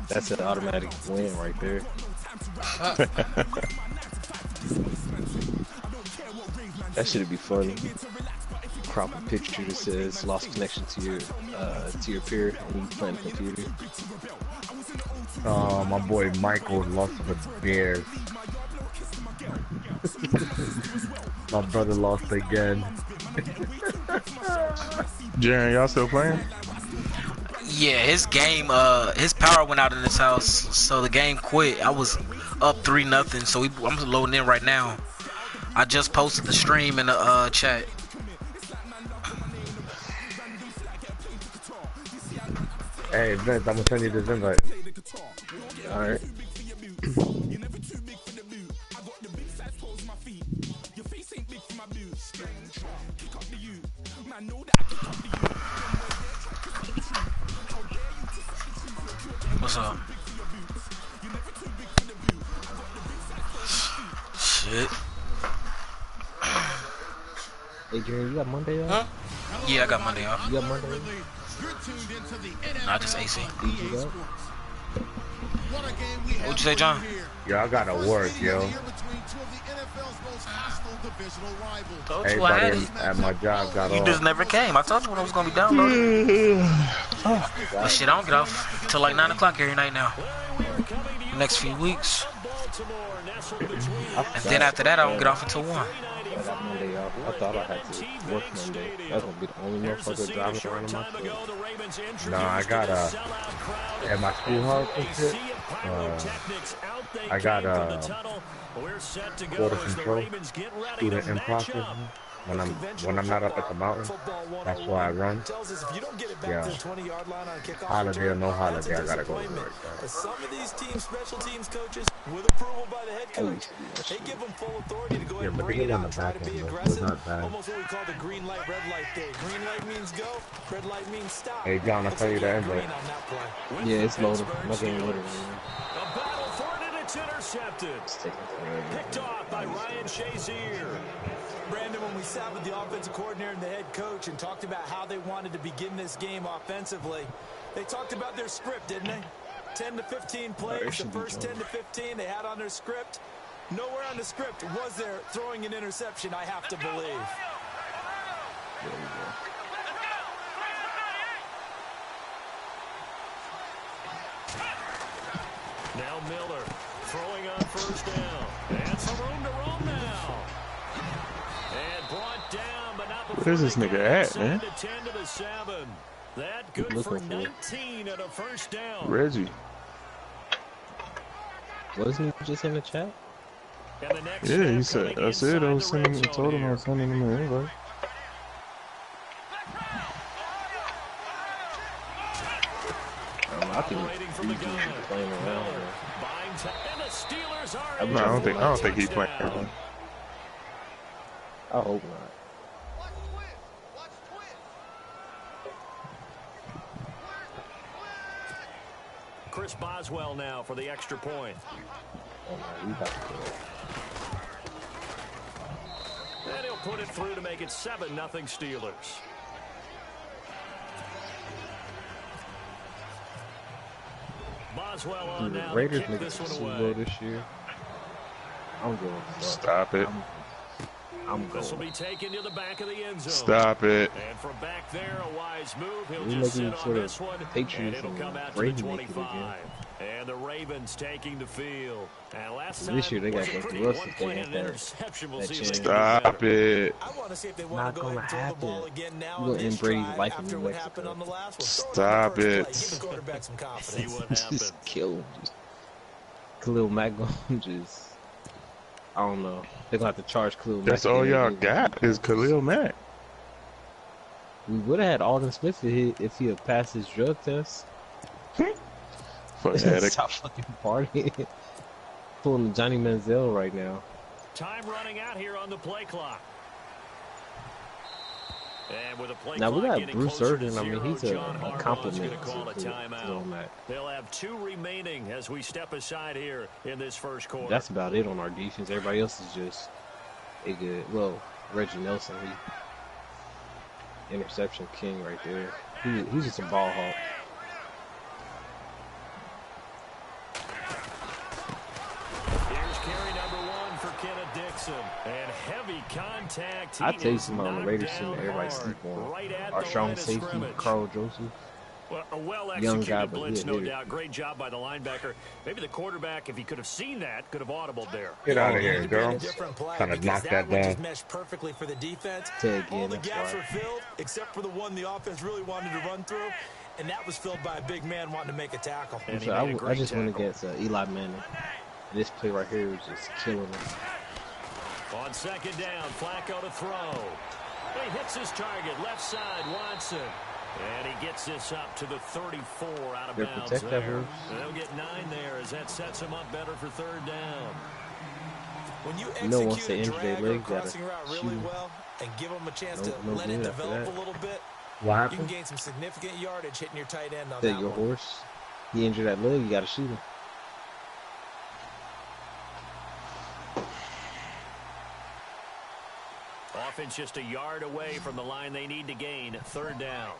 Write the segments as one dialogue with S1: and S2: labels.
S1: That's an automatic win right there. That should be funny. Crop a picture that says lost connection to your peer when you playing the computer.
S2: My boy Michael lost to the Bears. My brother lost again.
S3: Jaren, y'all still playing?
S4: Yeah, his game, his power went out in his house, so the game quit. I was up 3-0, so I'm loading in right now. I just posted the stream in the chat.
S2: Hey Vince, I'm gonna send you this invite.
S1: Alright.
S4: What's up? Shit.
S1: Hey, Jerry, you got Monday off?
S4: Huh? Yeah, I got Monday off.
S1: You got Monday off?
S4: Not just AC.
S1: You got?
S4: What'd you say, John?
S2: Yo, I gotta work, yo.
S4: Told you I had
S2: Everybody
S4: it.
S2: at my job got
S4: You
S2: off.
S4: just never came. I told you when I was gonna be downloaded. But shit, I don't get off till like 9 o'clock every night now. Next few weeks. And then after that, I don't get off until 1.
S1: I got Monday off. I thought I had to work Monday. That's gonna be the only motherfucker driving around in my truck.
S2: No, I got at my schoolhouse and shit. I got border control, student in process. When I'm not up at the mountain, that's why I run. Yeah. Holiday or no holiday, I gotta go to work.
S5: Some of these special teams coaches, with approval by the head coach, they give them full authority to go ahead and bring it out, try to be aggressive. Almost what we call the green light, red light day. Green light means go, red light means stop.
S2: Hey John, I'll tell you the invite.
S1: Yeah, it's loaded. My game loaded.
S5: A battle for it, and it's intercepted. Picked off by Ryan Shazier. Brandon, when we sat with the offensive coordinator and the head coach and talked about how they wanted to begin this game offensively, they talked about their script, didn't they? 10 to 15 plays, the first 10 to 15 they had on their script. Nowhere on the script was there throwing an interception, I have to believe.
S1: There we go.
S5: Now Miller throwing on first down. And some room to roam now. And brought down, but not before.
S3: Where's this nigga at, man?
S5: 10 to the 7. That good for 19 and a first down.
S3: Reggie.
S1: Wasn't he just in the chat?
S3: Yeah, he said, I said I was sending him, told him I was sending him an invite.
S1: I think he's playing around.
S3: No, I don't think he's playing around.
S1: I hope not.
S5: Chris Boswell now for the extra point.
S1: Oh my, we got to go.
S5: And he'll put it through to make it 7-0 Steelers. Boswell on now.
S1: Raiders make the Super Bowl this year. I'm going.
S3: Stop it.
S1: I'm going.
S5: This will be taken to the back of the end zone.
S3: Stop it.
S5: And from back there, a wise move. He'll
S1: We're
S5: just
S1: making
S5: sit on
S1: sort
S5: this one,
S1: of Patriots
S5: and it'll come out to
S1: Brady
S5: the
S1: make it
S5: 25. And the Ravens taking the field. And last
S1: this year they got
S5: wasn't
S1: the
S5: pretty.
S1: Russ
S5: One
S1: if
S5: play
S1: they
S5: and
S1: got
S5: an
S1: that
S5: interception. We'll see if
S1: chance.
S5: they can do better.
S3: Stop it.
S5: I want to see if they want
S1: Not
S5: to go
S1: gonna
S5: ahead and throw the ball
S1: happen.
S5: again now
S1: You
S5: on
S1: gonna
S5: this
S1: end Brady
S5: drive
S1: like
S5: after
S1: in
S5: what
S1: Mexico.
S5: happened on the last one.
S3: Stop it.
S5: Give the quarterback some confidence. See what
S1: Just
S5: happens.
S1: kill him. Just Khalil Mack gonna just, I don't know. They're gonna have to charge Khalil Mack.
S3: That's all y'all got is Khalil Mack.
S1: We would have had Alden Smith if he had passed his drug test.
S3: Fanatic.
S1: Stop fucking partying. Pulling the Johnny Manziel right now.
S5: Time running out here on the play clock. And with a play
S1: Now we
S5: clock
S1: got
S5: getting
S1: Bruce
S5: closer to
S1: Irvin. I mean,
S5: zero,
S1: he's a
S5: John Harbaugh's
S1: compliment
S5: gonna call a
S1: to
S5: timeout.
S1: Khalil Mack.
S5: They'll have 2 remaining as we step aside here in this first quarter.
S1: That's about it on our defense. Everybody else is just a good. Well, Reggie Nelson, he interception king right there. He's just a ball hawk.
S5: And heavy contact.
S1: I tell you something on the Raiders team that everybody sleep on. Our strong safety, Carl Joseph.
S5: Well, a
S1: Young guy,
S5: well-executed
S1: but
S5: blitz, no doubt. Great job by the linebacker. Maybe the quarterback, if he could have seen that, could have audibled there.
S2: Get out of here, girl. Trying to knock that down.
S5: Just meshed perfectly for the defense. All the gaps were filled, except for the one the offense really wanted to run through, and that was filled by a big man wanting to make a tackle.
S1: So I just went against Eli Manning. This play right here was just killing him.
S5: On second down, Flacco to throw. He hits his target, left side, Watson. And he gets this up to the 34 out of bounds there. They'll get 9 there as that sets him up better for third down. When you execute a drag or crossing route really well and give them a chance to let it develop a little bit, you can gain some significant yardage hitting your tight end on that
S1: your horse, he injured that leg, you got to shoot him.
S5: Offense just a yard away from the line they need to gain. Third down.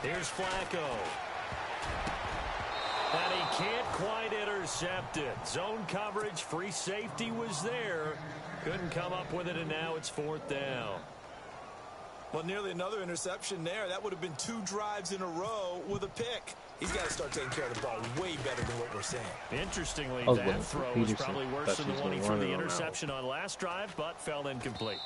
S5: Here's Flacco. And he can't quite intercept it. Zone coverage, free safety was there. Couldn't come up with it, and now it's fourth down.
S6: Well, nearly another interception there. That would have been 2 drives in a row with a pick. He's got to start taking care of the ball way better than what we're saying.
S5: Interestingly, that throw was probably worse than the one he threw the interception on last drive, but fell incomplete.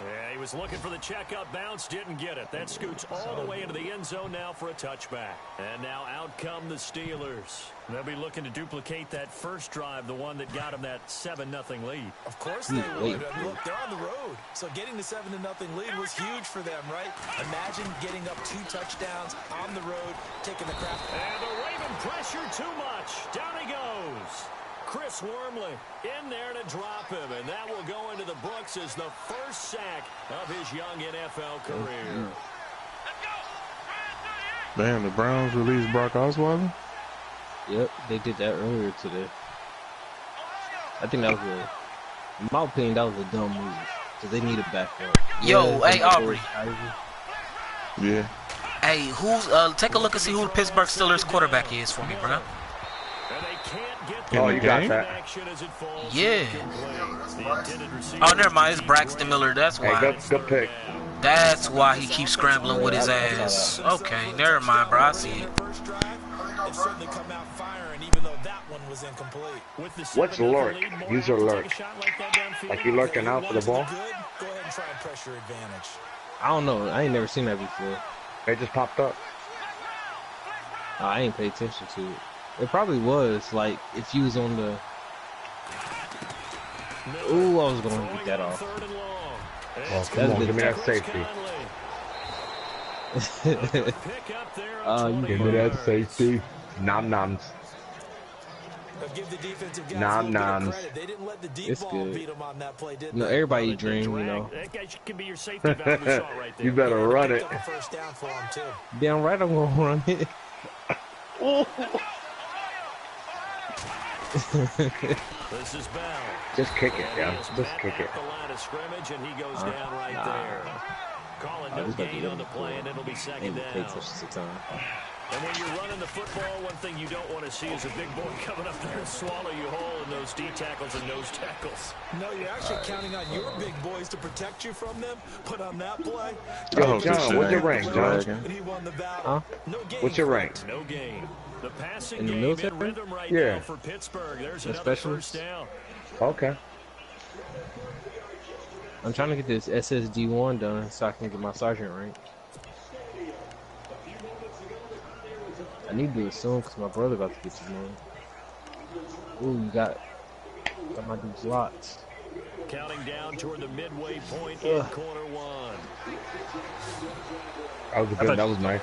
S5: Yeah, he was looking for the checkup bounce, didn't get it. That scoots all the way into the end zone now for a touchback. And now out come the Steelers. They'll be looking to duplicate that first drive, the one that got them that 7-0 lead.
S6: Of course they would. Look, they're on the road. So getting the 7-0 lead was huge for them, right? Imagine getting up 2 touchdowns on the road, taking the crap.
S5: And the Raven pressure too much. Down he goes. Chris Wormley in there to drop him, and that will go into the books as the first sack of his young NFL career.
S3: Damn, the Browns released Brock Osweiler?
S1: Yep, they did that earlier today. I think that was in my opinion, that was a dumb move, because they need a backup.
S4: Yo, hey, Aubrey.
S3: Yeah.
S4: Hey, who's, take a look and see who the Pittsburgh Steelers quarterback is for me, bro.
S2: Oh, you got that.
S4: Yeah. Oh, never mind. It's Braxton Miller. That's why.
S2: Hey, good pick.
S4: That's why he keeps scrambling with his ass. Okay, never mind, bro. I see it.
S2: What's lurk? Use your lurk. Like you lurking out for the ball?
S1: I don't know. I ain't never seen that before.
S2: It just popped up.
S1: I ain't pay attention to it. It probably was, like, if you was on the... Ooh, I was going to get that off.
S2: Oh, come on, give me that safety. Give me that safety. Nom-noms. Nom-noms.
S1: It's good. No, everybody dream, you know.
S2: You better run it.
S1: Damn right I'm going to run it.
S5: This is Bell.
S2: Just kick it, yeah. Just kick it.
S5: The line of scrimmage, and he goes down right there. Calling no gain on the play, and it'll be second down. And when you're running the football, one thing you don't want to see is a big boy coming up there and swallow you whole in those D tackles and nose tackles.
S6: No, you're actually counting on your big boys to protect you from them. But on that play,
S2: Yo, John, what's your rank, John?
S6: He won the battle. No gain.
S2: What's your rank?
S5: No gain. The passing
S1: in the
S5: game
S1: military?
S5: in rhythm right
S2: yeah.
S5: now for Pittsburgh. There's another
S1: specialist?
S5: first down.
S2: Okay.
S1: I'm trying to get this SSD1 done so I can get my sergeant rank. I need to do it soon because my brother about to get his name. Ooh, you got my dude's lots.
S5: Counting down toward the midway point in quarter one.
S2: That was nice.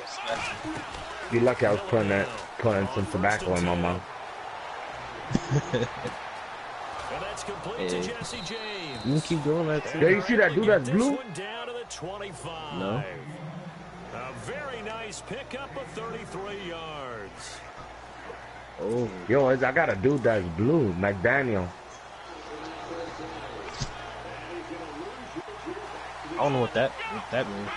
S2: You lucky I was putting some tobacco in my mouth.
S5: And that's complete to Jesse James.
S1: You can keep doing that too.
S2: Yeah, you see that dude that's blue?
S5: Down to the 25.
S1: No.
S5: A very nice pickup of 33 yards.
S1: Oh.
S2: Yo, I got a dude that's blue, McDaniel.
S1: don't know what that means.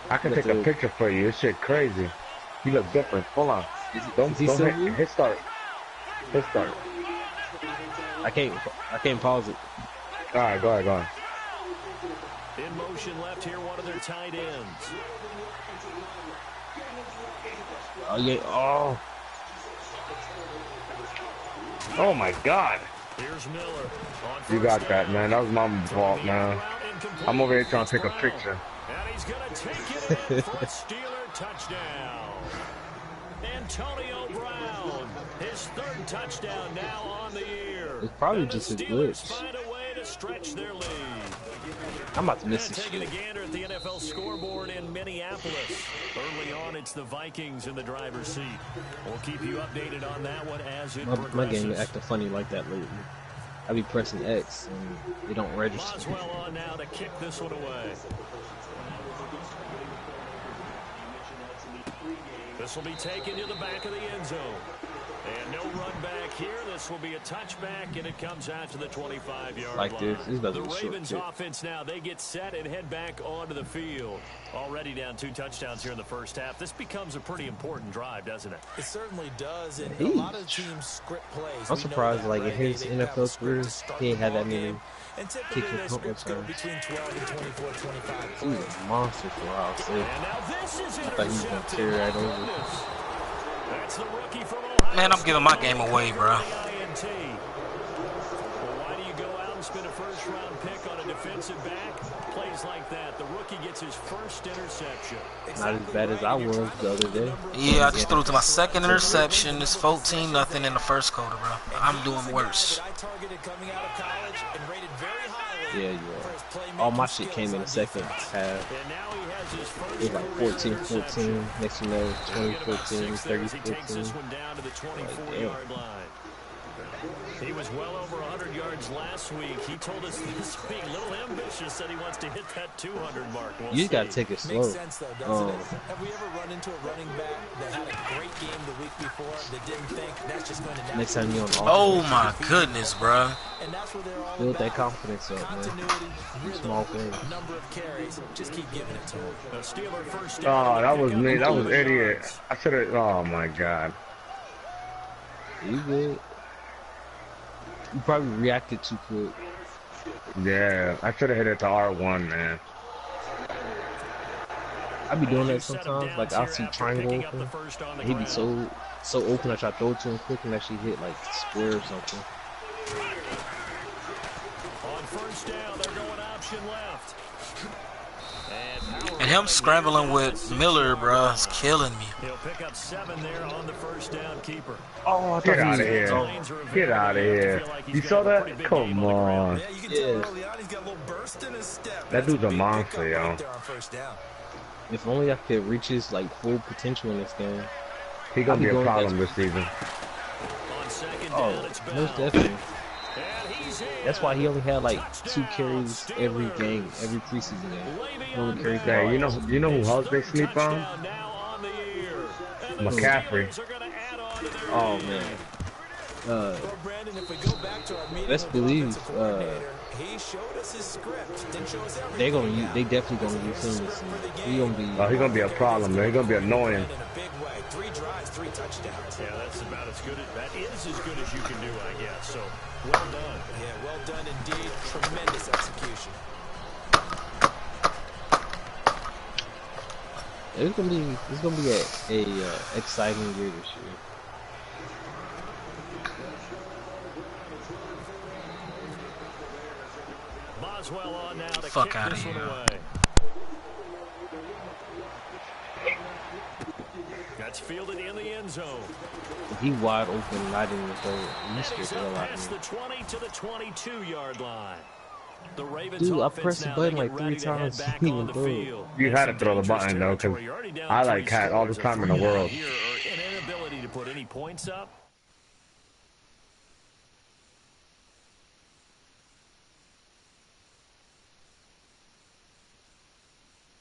S2: I can take a picture for you. This shit crazy. He looks different. Hold on. Don't hit start. Hit start.
S1: I can't pause it.
S2: All right, go ahead.
S5: In motion left here, one of their tight ends.
S1: Oh yeah. Oh.
S2: Oh my God.
S5: Here's Miller.
S2: You got that, man. That was my fault, man. I'm over here trying to take a picture.
S5: And he's going to take it in for a Steeler touchdown. Antonio Brown, his third touchdown now on the year.
S1: It's probably just his glitch.
S5: Find a way to stretch their lead.
S1: I'm about to miss this
S5: Taking
S1: shit.
S5: a gander at the NFL scoreboard in Minneapolis. Early on, it's the Vikings in the driver's seat. We'll keep you updated on that one as it progresses.
S1: My game is acting funny like that lately. I be pressing X and it don't register.
S5: Boswell on now to kick this one away. This will be taken to the back of the end zone. And no run back here. This will be a touchback, and it comes out to the 25-yard line.
S1: Like this. This
S5: The Ravens offense now, they get set and head back onto the field. Already down 2 touchdowns here in the first half. This becomes a pretty important drive, doesn't it?
S6: It certainly does, and a lot of teams script plays.
S1: I'm surprised, like, in his NFL career, he ain't had that many
S6: and typically
S1: kick
S6: those scripts go between 12 and 24, 25
S1: He was a monster for I'll say.
S5: And now this is
S1: I thought he was going to tear right over.
S5: That's the rookie from Ohio.
S4: Man, I'm giving my game away, bro.
S5: Well, why do you go out and spend a first-round pick on a defensive back? Plays like that, the rookie gets his first interception.
S1: Not as bad as I was the other day.
S4: Yeah, I just threw to my second interception. It's 14-0 in the first quarter, bro. I'm doing worse.
S1: Yeah, yeah. All my shit came in the second half. It was like 14-14. Next you know, 20-14, 30-14.
S5: He was well over 100 yards last week. He told us this week, a little ambitious, said he wants to hit that 200 mark.
S1: You just gotta take it slow.
S6: Makes sense, though, doesn't it? Have we ever run into a running back that had a great game the week before that didn't think that's just going to
S1: next time you on
S4: oh my goodness, bro.
S6: And that's what they're all
S1: build
S6: about.
S1: that confidence up, man. Small thing.
S6: Number of carries, just keep giving it to him.
S2: Oh, that was me. That was idiot. I should have. Oh my God.
S1: You good? You probably reacted too quick.
S2: Yeah, I should have hit it to R1, man.
S1: I be doing that sometimes. Like I'll see triangle open. He be so open. I try to throw it to him quick and actually hit like square or something.
S5: On first down, they're going option left.
S4: And him scrambling with Miller, bro, is killing me.
S5: He'll pick up 7 there on the first down keeper.
S1: Oh, I
S2: Get out of here. Get out of here. You saw that? Come on.
S1: Yeah.
S2: That dude's a monster, yo.
S1: If only I could reach his like full potential in this game.
S2: He gonna be a problem this season.
S1: Oh, most definitely. That's why he only had like 2 carries every game, every preseason game.
S2: Hey, you know who else they sleep on? McCaffrey.
S1: Oh man. Let's believe they definitely gonna use him this season. He
S2: gonna be a problem, man. He gonna be annoying.
S6: 3 drives, 3 touchdowns.
S5: Yeah, that's about as good as you can do, I guess. So well done.
S6: Yeah, well done indeed. Tremendous execution.
S1: It's gonna be a exciting year this year.
S5: Boswell on now to
S4: fuck
S5: kick
S4: out of
S5: this one
S4: here.
S5: away. That's fielded in the end zone.
S1: He wide open, and I didn't even throw it. You scared
S5: He's
S1: the hell
S5: up
S1: out
S5: past
S1: of me.
S5: the 20 to the 22-yard line. The Ravens
S1: Dude, I
S5: offense
S1: pressed the
S5: now,
S1: button
S5: they
S1: like
S5: get
S1: 3
S5: ready to head
S1: times.
S5: back
S1: He
S5: on
S1: even
S5: the
S1: threw it.
S5: field.
S2: You had to
S5: Some
S2: throw the
S5: dangerous
S2: button though, because
S5: territory. You're already down
S2: I
S5: 3
S2: like cat all the
S5: scores.
S2: time in the world.
S5: Here, an inability to put any points up.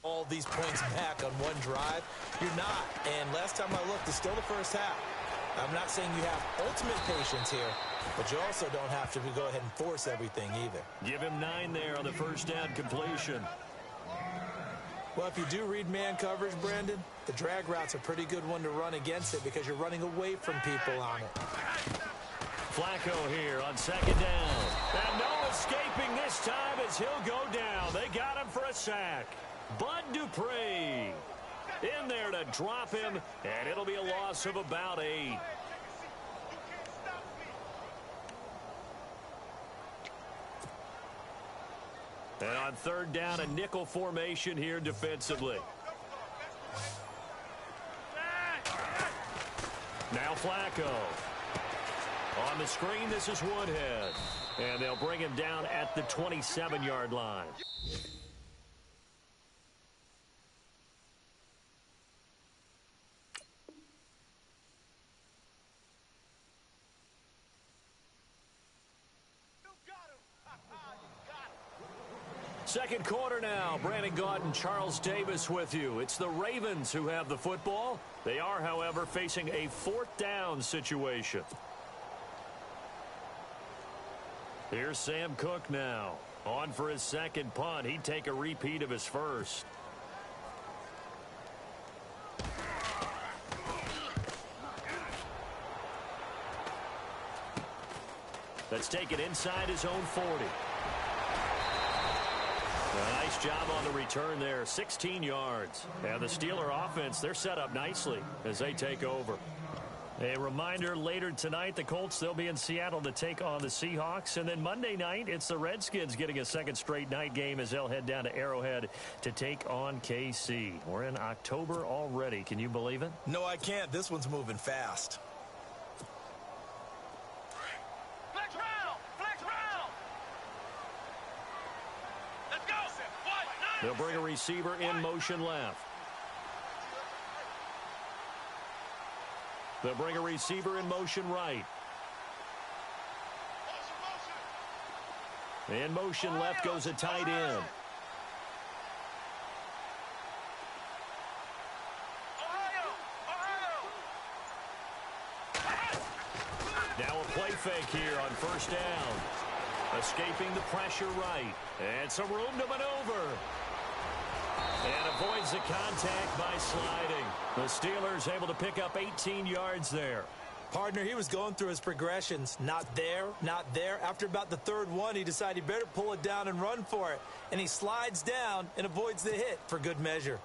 S6: All these points back on one drive, you're not. And last time I looked, it's still the first half. I'm not saying you have ultimate patience here, but you also don't have to go ahead and force everything either.
S5: Give him 9 there on the first down completion.
S6: Well, if you do read man coverage, Brandon, the drag route's a pretty good one to run against it because you're running away from people on it.
S5: Flacco here on second down. And no escaping this time as he'll go down. They got him for a sack. Bud Dupree in there to drop him, and it'll be a loss of about 8. And on third down, a nickel formation here defensively. Now Flacco. On the screen, this is Woodhead. And they'll bring him down at the 27-yard line. Second quarter now. Brandon Gaudin and Charles Davis with you. It's the Ravens who have the football. They are, however, facing a 4th down situation. Here's Sam Cook now. On for his second punt. He'd take a repeat of his first. That's taken inside his own 40. A nice job on the return there. 16 yards. And the Steeler offense, they're set up nicely as they take over. A reminder, later tonight, the Colts, they'll be in Seattle to take on the Seahawks. And then Monday night, it's the Redskins getting a second straight night game as they'll head down to Arrowhead to take on KC. We're in October already. Can you believe it?
S6: No, I can't. This one's moving fast.
S5: They'll bring a receiver in motion left. They'll bring a receiver in motion right. In motion left goes a tight end. Now a play fake here on first down. Escaping the pressure right. And some room to maneuver. And avoids the contact by sliding. The Steelers able to pick up 18 yards there.
S6: Partner, he was going through his progressions. Not there, not there. After about the third one, he decided he better pull it down and run for it. And he slides down and avoids the hit for good measure.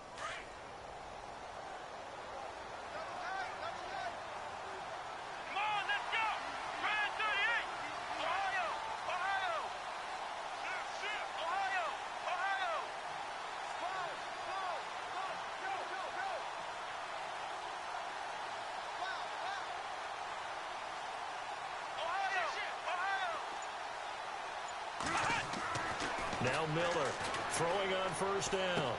S5: Now Miller throwing on first down.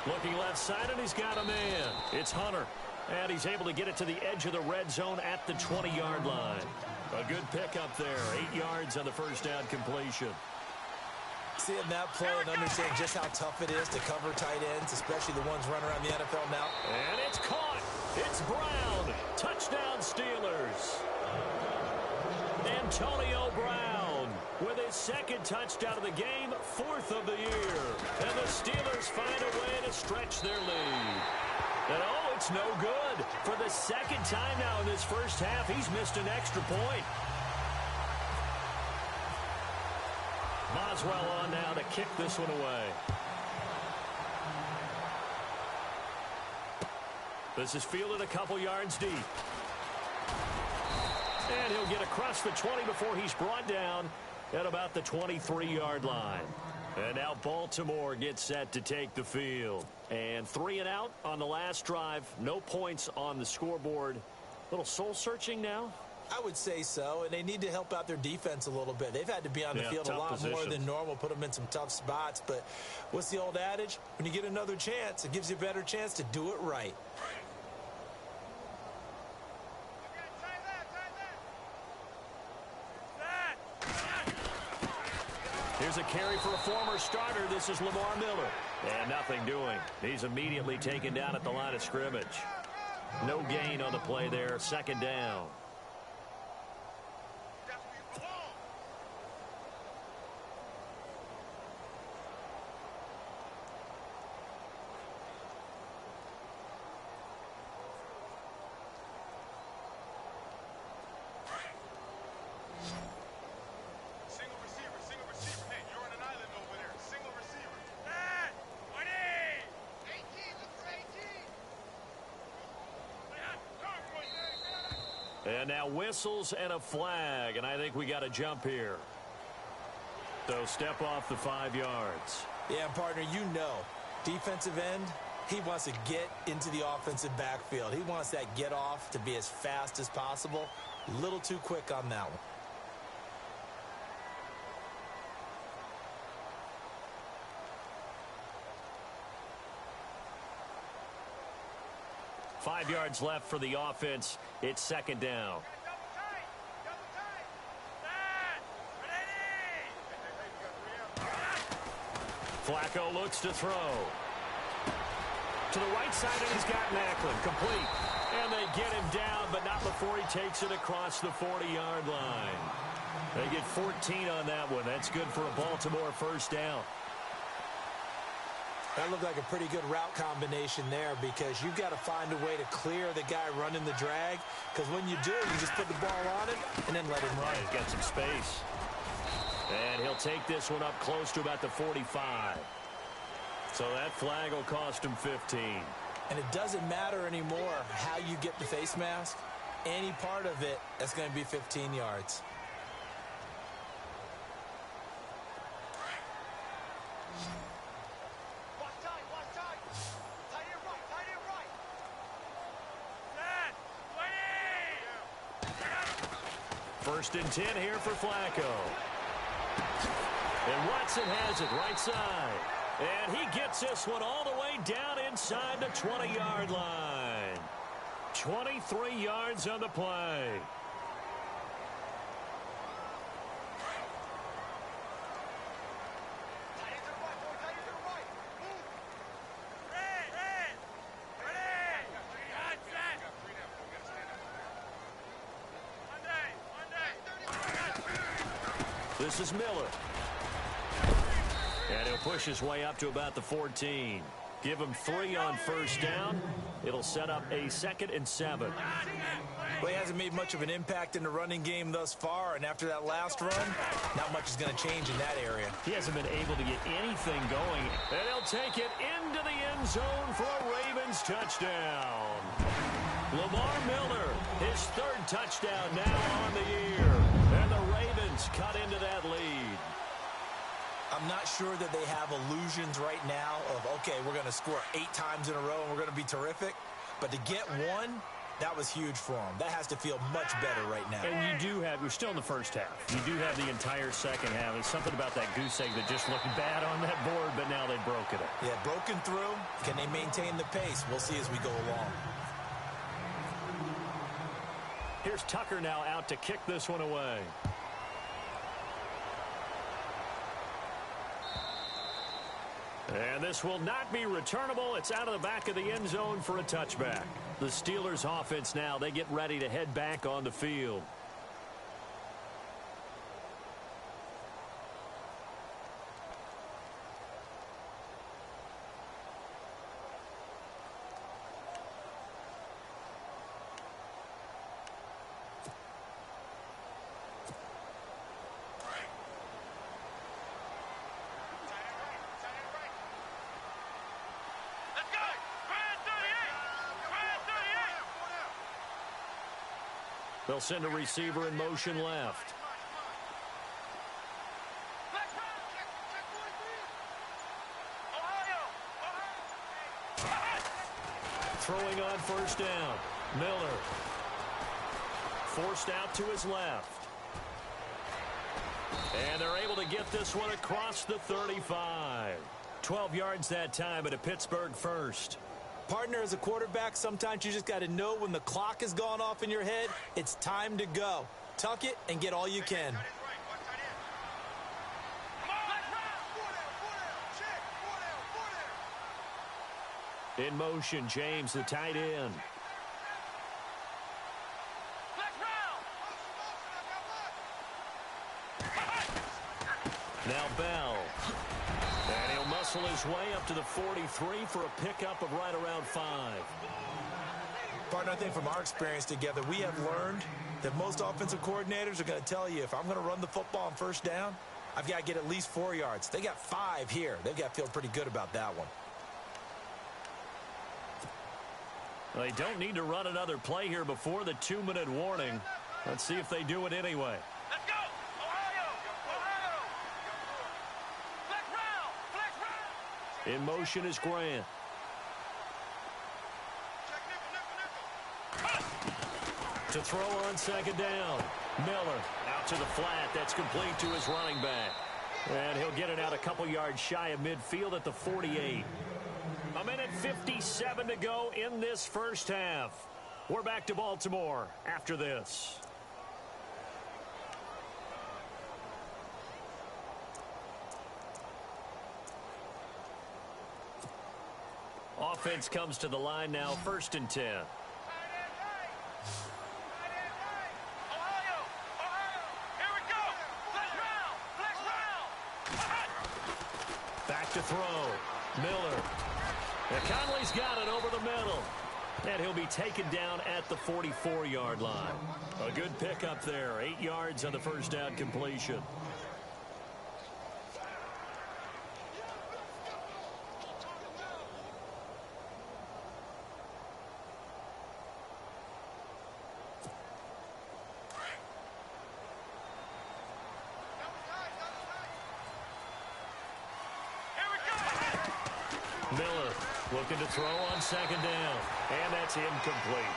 S5: Looking left side, and he's got a man. It's Hunter. And he's able to get it to the edge of the red zone at the 20-yard line. A good pickup there. 8 yards on the first down completion.
S6: Seeing that play and understand just how tough it is to cover tight ends, especially the ones running around the NFL now.
S5: And it's caught. It's Brown. Touchdown Steelers. Antonio Brown with his second touchdown of the game, 4th of the year. And the Steelers find a way to stretch their lead. And oh, it's no good. For the second time now in this first half, he's missed an extra point. Boswell on now to kick this one away. This is fielded a couple yards deep. And he'll get across the 20 before he's brought down at about the 23-yard line. And now Baltimore gets set to take the field. And 3 and out on the last drive. No points on the scoreboard. Little soul-searching now?
S6: I would say so, and they need to help out their defense a little bit. They've had to be on the field a lot more than normal, put them in some tough spots. But what's the old adage? When you get another chance, it gives you a better chance to do it right.
S5: Here's a carry for a former starter. This is Lamar Miller. And nothing doing. He's immediately taken down at the line of scrimmage. No gain on the play there. Second down. And now whistles and a flag, and I think we got a jump here. So step off the 5 yards.
S6: Yeah, partner, you know, defensive end, he wants to get into the offensive backfield. He wants that get off to be as fast as possible. A little too quick on that one.
S5: Five yards left for the offense. It's second down. Flacco looks to throw. To the right side, and he's got Macklin. Complete. And they get him down, but not before he takes it across the 40-yard line. They get 14 on that one. That's good for a Baltimore first down.
S6: That looked like a pretty good route combination there because you've got to find a way to clear the guy running the drag, because when you do, you just put the ball on him and then let him run.
S5: Yeah, he's got some space. And he'll take this one up close to about the 45. So that flag will cost him 15.
S6: And it doesn't matter anymore how you get the face mask. Any part of it, that's going to be 15 yards.
S5: First and 10 here for Flacco. And Watson has it right side. And he gets this one all the way down inside the 20-yard line. 23 yards on the play. This is Miller. And he'll push his way up to about the 14. Give him 3 on first down. It'll set up a 2nd and 7.
S6: Well, he hasn't made much of an impact in the running game thus far, and after that last run, not much is going to change in that area.
S5: He hasn't been able to get anything going. And he'll take it into the end zone for a Ravens touchdown. Lamar Miller, his 3rd touchdown now on the year. And the Ravens cut into that lead.
S6: I'm not sure that they have illusions right now of, okay, we're going to score 8 times in a row and we're going to be terrific. But to get one, that was huge for them. That has to feel much better right now.
S5: And you do have, we're still in the first half. You do have the entire second half. There's something about that goose egg that just looked bad on that board, but now they've broken it.
S6: Yeah, broken through. Can they maintain the pace? We'll see as we go along.
S5: Here's Tucker now out to kick this one away. And this will not be returnable. It's out of the back of the end zone for a touchback. The Steelers offense now, they get ready to head back on the field. They'll send a receiver in motion left. Throwing on first down. Miller. Forced out to his left. And they're able to get this one across the 35. 12 yards that time at a Pittsburgh first.
S6: Partner, as a quarterback, sometimes you just got to know when the clock has gone off in your head, it's time to go. Tuck it and get all you can.
S5: In motion, James, the tight end. Now Bell. And he'll muscle his way up to the 43 for a pickup of right around 5.
S6: Partner, I think from our experience together, we have learned that most offensive coordinators are going to tell you, if I'm going to run the football on first down, I've got to get at least 4 yards. They got 5 here. They've got to feel pretty good about that one.
S5: Well, they don't need to run another play here before the 2-minute warning. Let's see if they do it anyway.
S7: Let's go! Ohio! Ohio! Flex round! Flex round!
S5: In motion is Grant. To throw on second down. Miller out to the flat. That's complete to his running back. And he'll get it out a couple yards shy of midfield at the 48. A minute 57 to go in this first half. We're back to Baltimore after this. Offense comes to the line now, 1st and 10. Back to throw. Miller. And Conley's got it over the middle. And he'll be taken down at the 44-yard line. A good pickup there. 8 yards on the first down completion. Miller looking to throw on second down. And that's incomplete.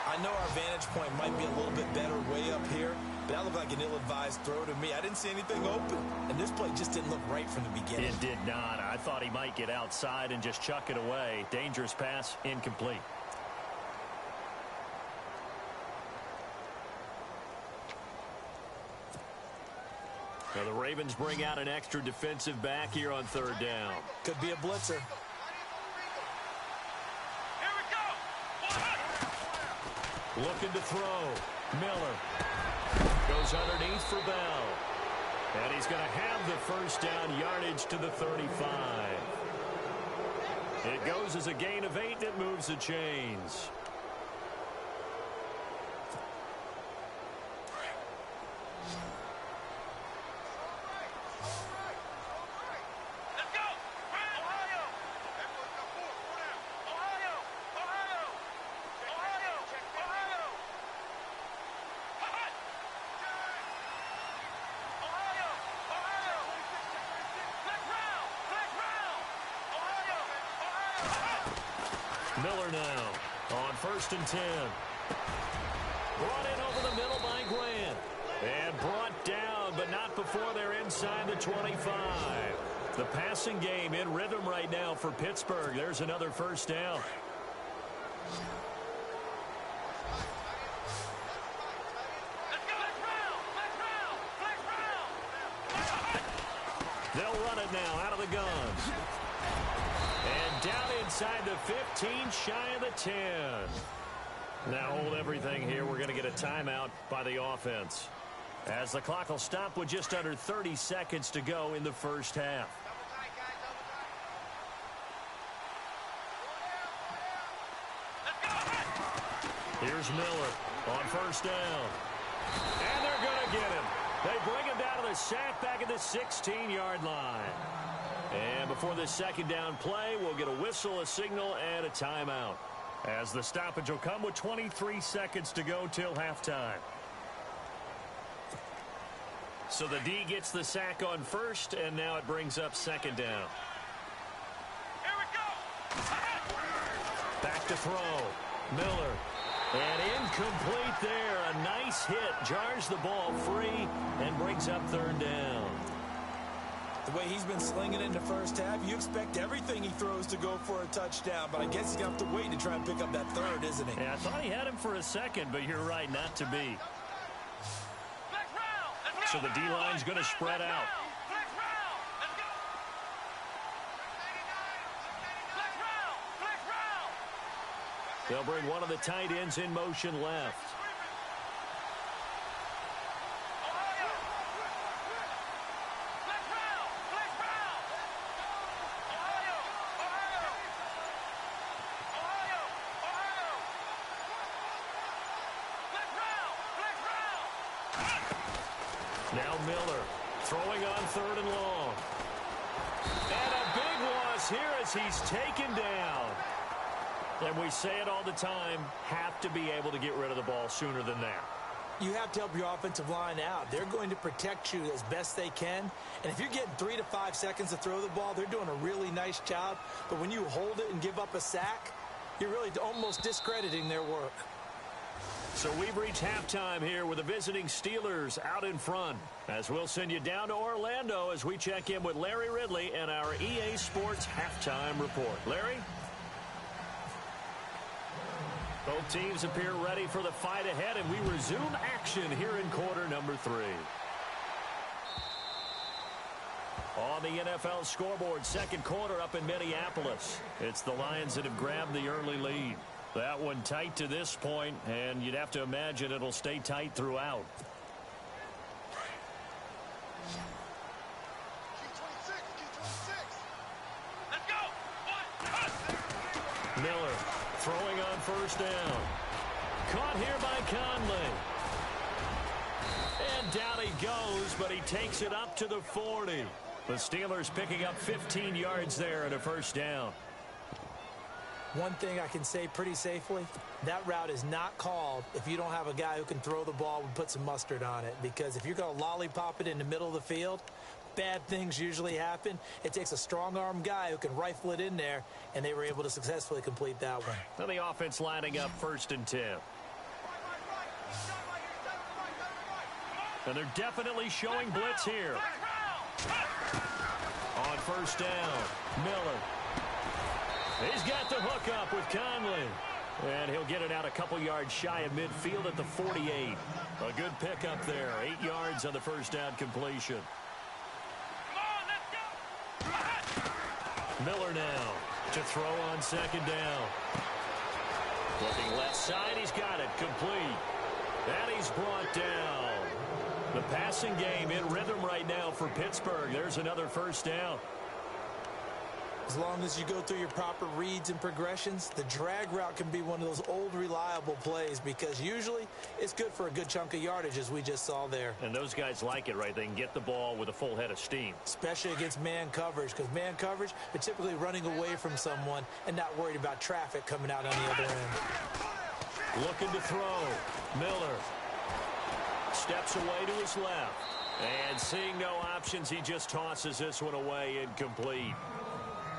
S6: I know our vantage point might be a little bit better way up here, but that looked like an ill-advised throw to me. I didn't see anything open, and this play just didn't look right from the beginning.
S5: It did not. I thought he might get outside and just chuck it away. Dangerous pass, incomplete. Now the Ravens bring out an extra defensive back here on 3rd down.
S6: Could be a blitzer.
S5: Looking to throw. Miller goes underneath for Bell. And he's going to have the first down, yardage to the 35. It goes as a gain of 8, and it moves the chains. Miller now on 1st and 10. Brought in over the middle by Grant. And brought down, but not before they're inside the 25. The passing game in rhythm right now for Pittsburgh. There's another first down. They'll run it now out of the guns. And down inside the 15, shy of the 10. Now hold everything here. We're going to get a timeout by the offense, as the clock will stop with just under 30 seconds to go in the first half. Here's Miller on 1st down. And they're going to get him. They bring him down to the sack back at the 16-yard line. And before this second down play, we'll get a whistle, a signal, and a timeout, as the stoppage will come with 23 seconds to go till halftime. So the D gets the sack on 1st, and now it brings up 2nd down.
S7: Here we go.
S5: Back to throw. Miller. And incomplete there. A nice hit. Jars the ball free and brings up 3rd down.
S6: The way he's been slinging it in the first half, you expect everything he throws to go for a touchdown, but I guess he's going to have to wait to try and pick up that 3rd, isn't he?
S5: Yeah, I thought he had him for a second, but you're right, not to be. So the D-line's going to spread out. They'll bring one of the tight ends in motion left. Now Miller throwing on 3rd and long. And a big loss here as he's taken down. And we say it all the time, have to be able to get rid of the ball sooner than that.
S6: You have to help your offensive line out. They're going to protect you as best they can. And if you're getting 3 to 5 seconds to throw the ball, they're doing a really nice job. But when you hold it and give up a sack, you're really almost discrediting their work.
S5: So we've reached halftime here with the visiting Steelers out in front. As we'll send you down to Orlando as we check in with Larry Ridley and our EA Sports Halftime Report. Larry? Both teams appear ready for the fight ahead, and we resume action here in quarter number 3. On the NFL scoreboard, second quarter up in Minneapolis. It's the Lions that have grabbed the early lead. That one tight to this point, and you'd have to imagine it'll stay tight throughout.
S7: Let's go.
S5: Miller throwing on 1st down. Caught here by Conley. And down he goes, but he takes it up to the 40. The Steelers picking up 15 yards there and a 1st down.
S6: One thing I can say pretty safely, that route is not called if you don't have a guy who can throw the ball and put some mustard on it. Because if you're going to lollipop it in the middle of the field, bad things usually happen. It takes a strong-arm guy who can rifle it in there, and they were able to successfully complete that one.
S5: Now the offense lining up 1st and 10. And they're definitely showing blitz here. On 1st down, Miller. He's got the hook up with Conley. And he'll get it out a couple yards shy of midfield at the 48. A good pickup there. 8 yards on the 1st down completion. Miller now to throw on 2nd down. Looking left side, he's got it complete. And he's brought down. The passing game in rhythm right now for Pittsburgh. There's another 1st down.
S6: As long as you go through your proper reads and progressions, the drag route can be one of those old reliable plays because usually it's good for a good chunk of yardage as we just saw there.
S5: And those guys like it, right? They can get the ball with a full head of steam.
S6: Especially against man coverage, because man coverage, they're typically running away from someone and not worried about traffic coming out on the other end.
S5: Looking to throw. Miller steps away to his left. And seeing no options, he just tosses this one away incomplete.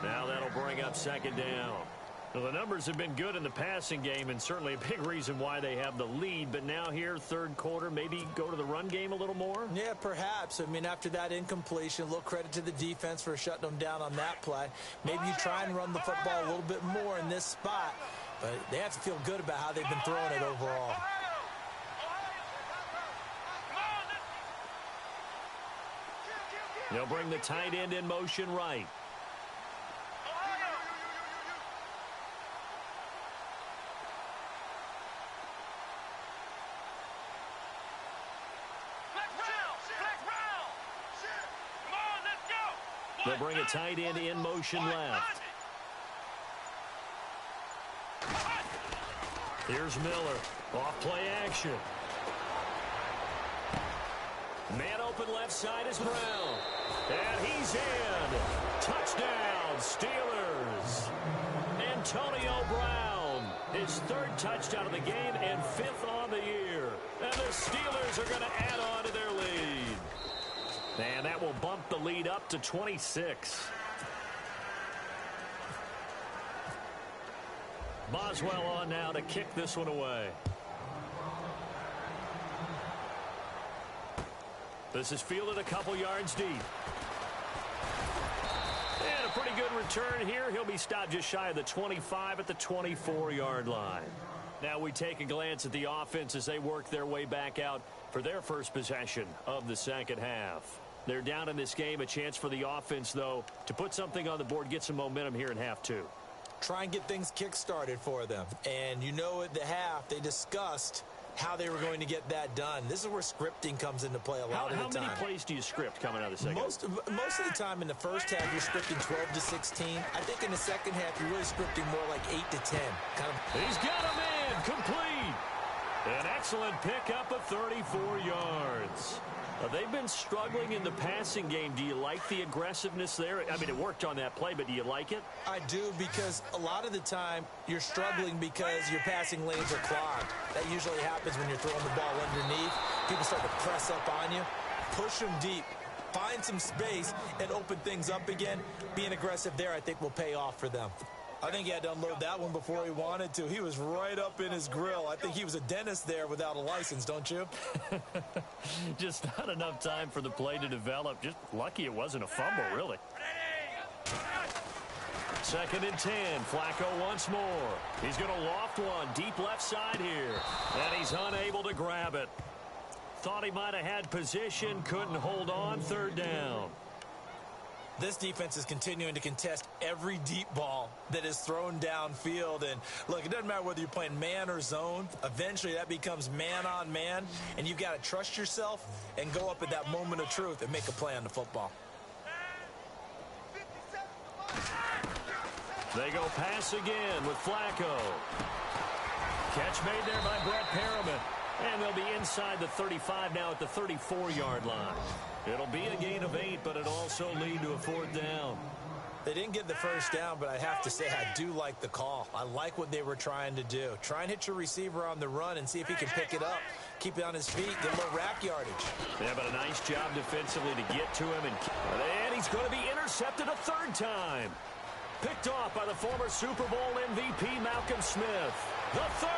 S5: Now that'll bring up 2nd down. Well, the numbers have been good in the passing game and certainly a big reason why they have the lead. But now here, 3rd quarter, maybe go to the run game a little more?
S6: Yeah, perhaps. I mean, after that incompletion, a little credit to the defense for shutting them down on that play. Maybe you try and run the football a little bit more in this spot. But they have to feel good about how they've been throwing it overall.
S5: They'll bring the tight end in motion right. They'll bring a tight end in motion left. Here's Miller. Off play action. Man open left side is Brown. And he's in. Touchdown, Steelers. Antonio Brown. His 3rd touchdown of the game and 5th on the year. And the Steelers are going to add on to their lead. And that will bump the lead up to 26. Boswell on now to kick this one away. This is fielded a couple yards deep. And a pretty good return here. He'll be stopped just shy of the 25 at the 24-yard line. Now we take a glance at the offense as they work their way back out for their first possession of the 2nd half. They're down in this game. A chance for the offense, though, to put something on the board, get some momentum here in half 2.
S6: Try and get things kick-started for them. And you know at the half, they discussed how they were going to get that done. This is where scripting comes into play a lot of the time.
S5: How many plays do you script coming out of the second?
S6: Most of the time in the first half, you're scripting 12 to 16. I think in the second half, you're really scripting more like 8 to 10.
S5: He's got him in. Complete. An excellent pickup of 34 yards. They've been struggling in the passing game. Do you like the aggressiveness there? I mean, it worked on that play, but do you like it?
S6: I do, because a lot of the time you're struggling because your passing lanes are clogged. That usually happens when you're throwing the ball underneath. People start to press up on you. Push them deep. Find some space and open things up again. Being aggressive there, I think, will pay off for them. I think he had to unload that one before he wanted to. He was right up in his grill. I think he was a dentist there without a license, don't you?
S5: Just not enough time for the play to develop. Just lucky it wasn't a fumble, really. 2nd and 10. Flacco once more. He's going to loft one deep left side here. And he's unable to grab it. Thought he might have had position. Couldn't hold on. 3rd down.
S6: This defense is continuing to contest every deep ball that is thrown downfield. And, look, it doesn't matter whether you're playing man or zone. Eventually, that becomes man-on-man. And you've got to trust yourself and go up at that moment of truth and make a play on the football.
S5: They go pass again with Flacco. Catch made there by Brett Perriman. And they'll be inside the 35 now at the 34-yard line. It'll be a gain of 8, but it'll also lead to a 4th down.
S6: They didn't get the first down, but I have to say I do like the call. I like what they were trying to do. Try and hit your receiver on the run and see if he can pick it up. Keep it on his feet, get a little rack yardage.
S5: Yeah, but a nice job defensively to get to him. And he's going to be intercepted a 3rd time. Picked off by the former Super Bowl MVP, Malcolm Smith. The 30.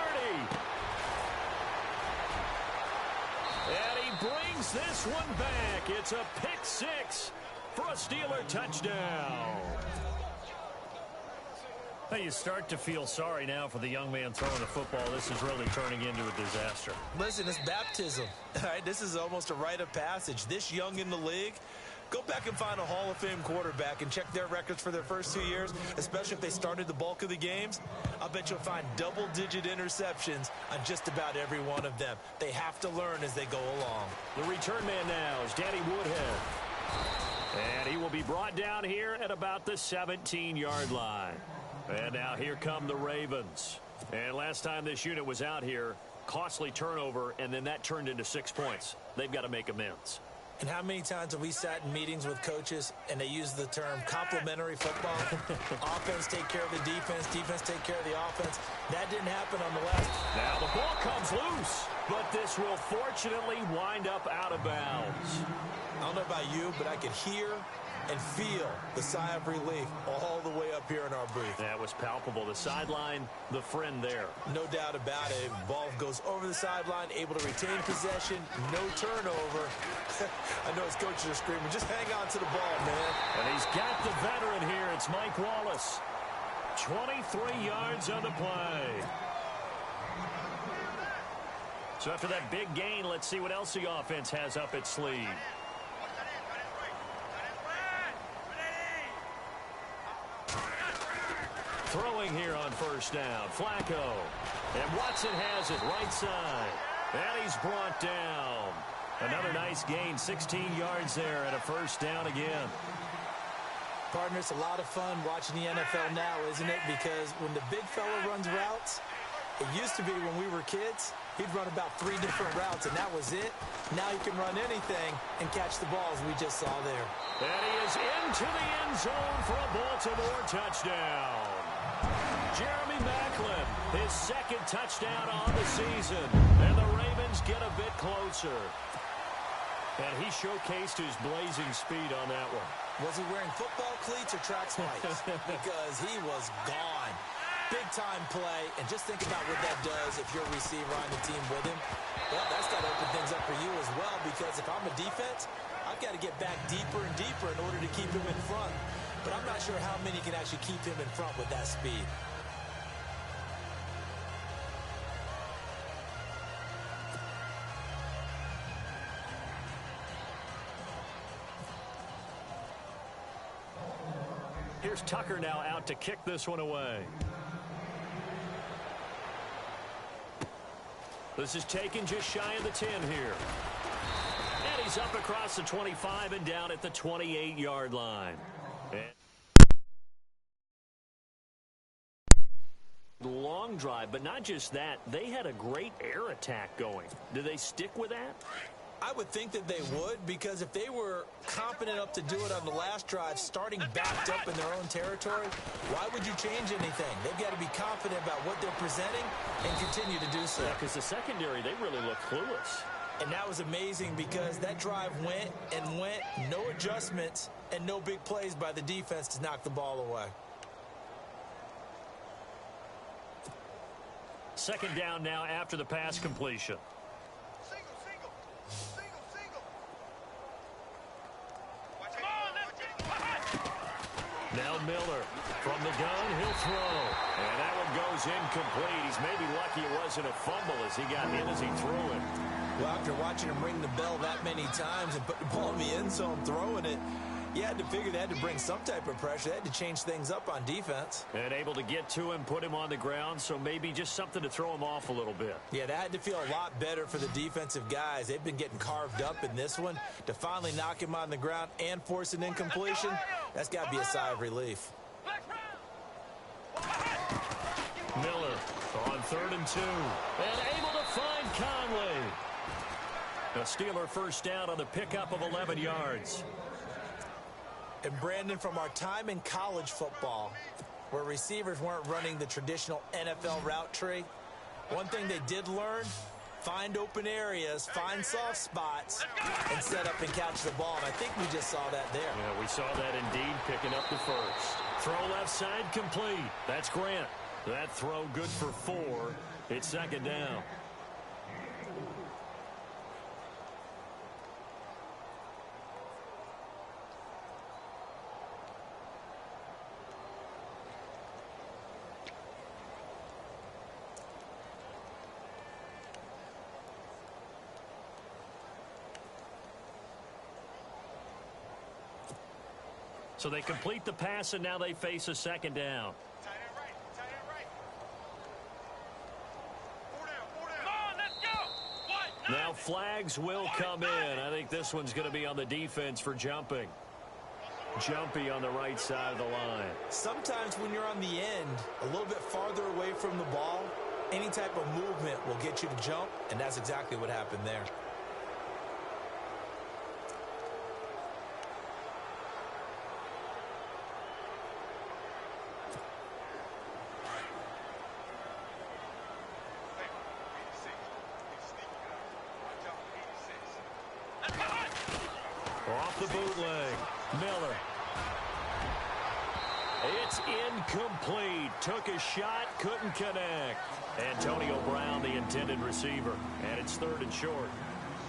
S5: And he brings this one back. It's a pick 6 for a Steeler touchdown. Hey, you start to feel sorry now for the young man throwing the football. This is really turning into a disaster.
S6: Listen, it's baptism. All right, this is almost a rite of passage. This young in the league, go back and find a Hall of Fame quarterback and check their records for their first 2 years, especially if they started the bulk of the games. I bet you'll find double-digit interceptions on just about every one of them. They have to learn as they go along.
S5: The return man now is Danny Woodhead. And he will be brought down here at about the 17-yard line. And now here come the Ravens. And last time this unit was out here, costly turnover, and then that turned into 6 points. They've got to make amends.
S6: And how many times have we sat in meetings with coaches and they use the term complementary football? Offense take care of the defense, defense take care of the offense. That didn't happen on the last.
S5: Now the ball comes loose, but this will fortunately wind up out of bounds.
S6: I don't know about you, but I could hear and feel the sigh of relief all the way up here in our booth.
S5: That was palpable. The sideline, the friend there.
S6: No doubt about it. Ball goes over the sideline, able to retain possession, no turnover. I know his coaches are screaming, just hang on to the ball, man.
S5: And he's got the veteran here. It's Mike Wallace. 23 yards on the play. So after that big gain, let's see what else the offense has up its sleeve. Throwing here on 1st down. Flacco. And Watson has it right side. And he's brought down. Another nice gain. 16 yards there and a 1st down again.
S6: Partner, it's a lot of fun watching the NFL now, isn't it? Because when the big fella runs routes, it used to be when we were kids, he'd run about 3 different routes, and that was it. Now he can run anything and catch the balls we just saw there.
S5: And he is into the end zone for a Baltimore touchdown. Jeremy Maclin, his 2nd touchdown on the season. And the Ravens get a bit closer. And he showcased his blazing speed on that one.
S6: Was he wearing football cleats or track spikes? Because he was gone. Big-time play. And just think about what that does if you're a receiver on the team with him. Well, that's got to open things up for you as well, because if I'm a defense, I've got to get back deeper and deeper in order to keep him in front. But I'm not sure how many can actually keep him in front with that speed.
S5: Here's Tucker now out to kick this one away. This is taken just shy of the 10 here. And he's up across the 25 and down at the 28-yard line. Long drive, but not just that. They had a great air attack going. Do they stick with that?
S6: I would think that they would, because if they were confident enough to do it on the last drive, starting backed up in their own territory, why would you change anything? They've got to be confident about what they're presenting and continue to do so.
S5: Yeah, because the secondary, they really look clueless.
S6: And that was amazing because that drive went and went, no adjustments, and no big plays by the defense to knock the ball away.
S5: Second down now after the pass completion. Now Miller from the gun, he'll throw. And that one goes incomplete. He's maybe lucky it wasn't a fumble as he got in as he threw it.
S6: Well, after watching him ring the bell that many times and put the ball in the end zone throwing it, you had to figure they had to bring some type of pressure. They had to change things up on defense.
S5: And able to get to him, put him on the ground, so maybe just something to throw him off a little bit.
S6: Yeah, that had to feel a lot better for the defensive guys. They've been getting carved up in this one. To finally knock him on the ground and force an incompletion, that's got to be a sigh of relief.
S5: Miller on 3rd and 2. And able to find Conley. A Steeler first down on the pickup of 11 yards.
S6: And Brandon, from our time in college football, where receivers weren't running the traditional NFL route tree, one thing they did learn, find open areas, find soft spots, and set up and catch the ball. And I think we just saw that there.
S5: Yeah, we saw that indeed, picking up the first. Throw left side complete. That's Grant. That throw good for 4. It's second down. So they complete the pass, and now they face a second down. Now flags will come in. I think this one's going to be on the defense for jumping. Jumpy on the right side of the line.
S6: Sometimes when you're on the end, a little bit farther away from the ball, any type of movement will get you to jump, and that's exactly what happened there.
S5: Off the bootleg, Miller. It's incomplete. Took a shot, couldn't connect. Antonio Brown, the intended receiver. And it's 3rd and short.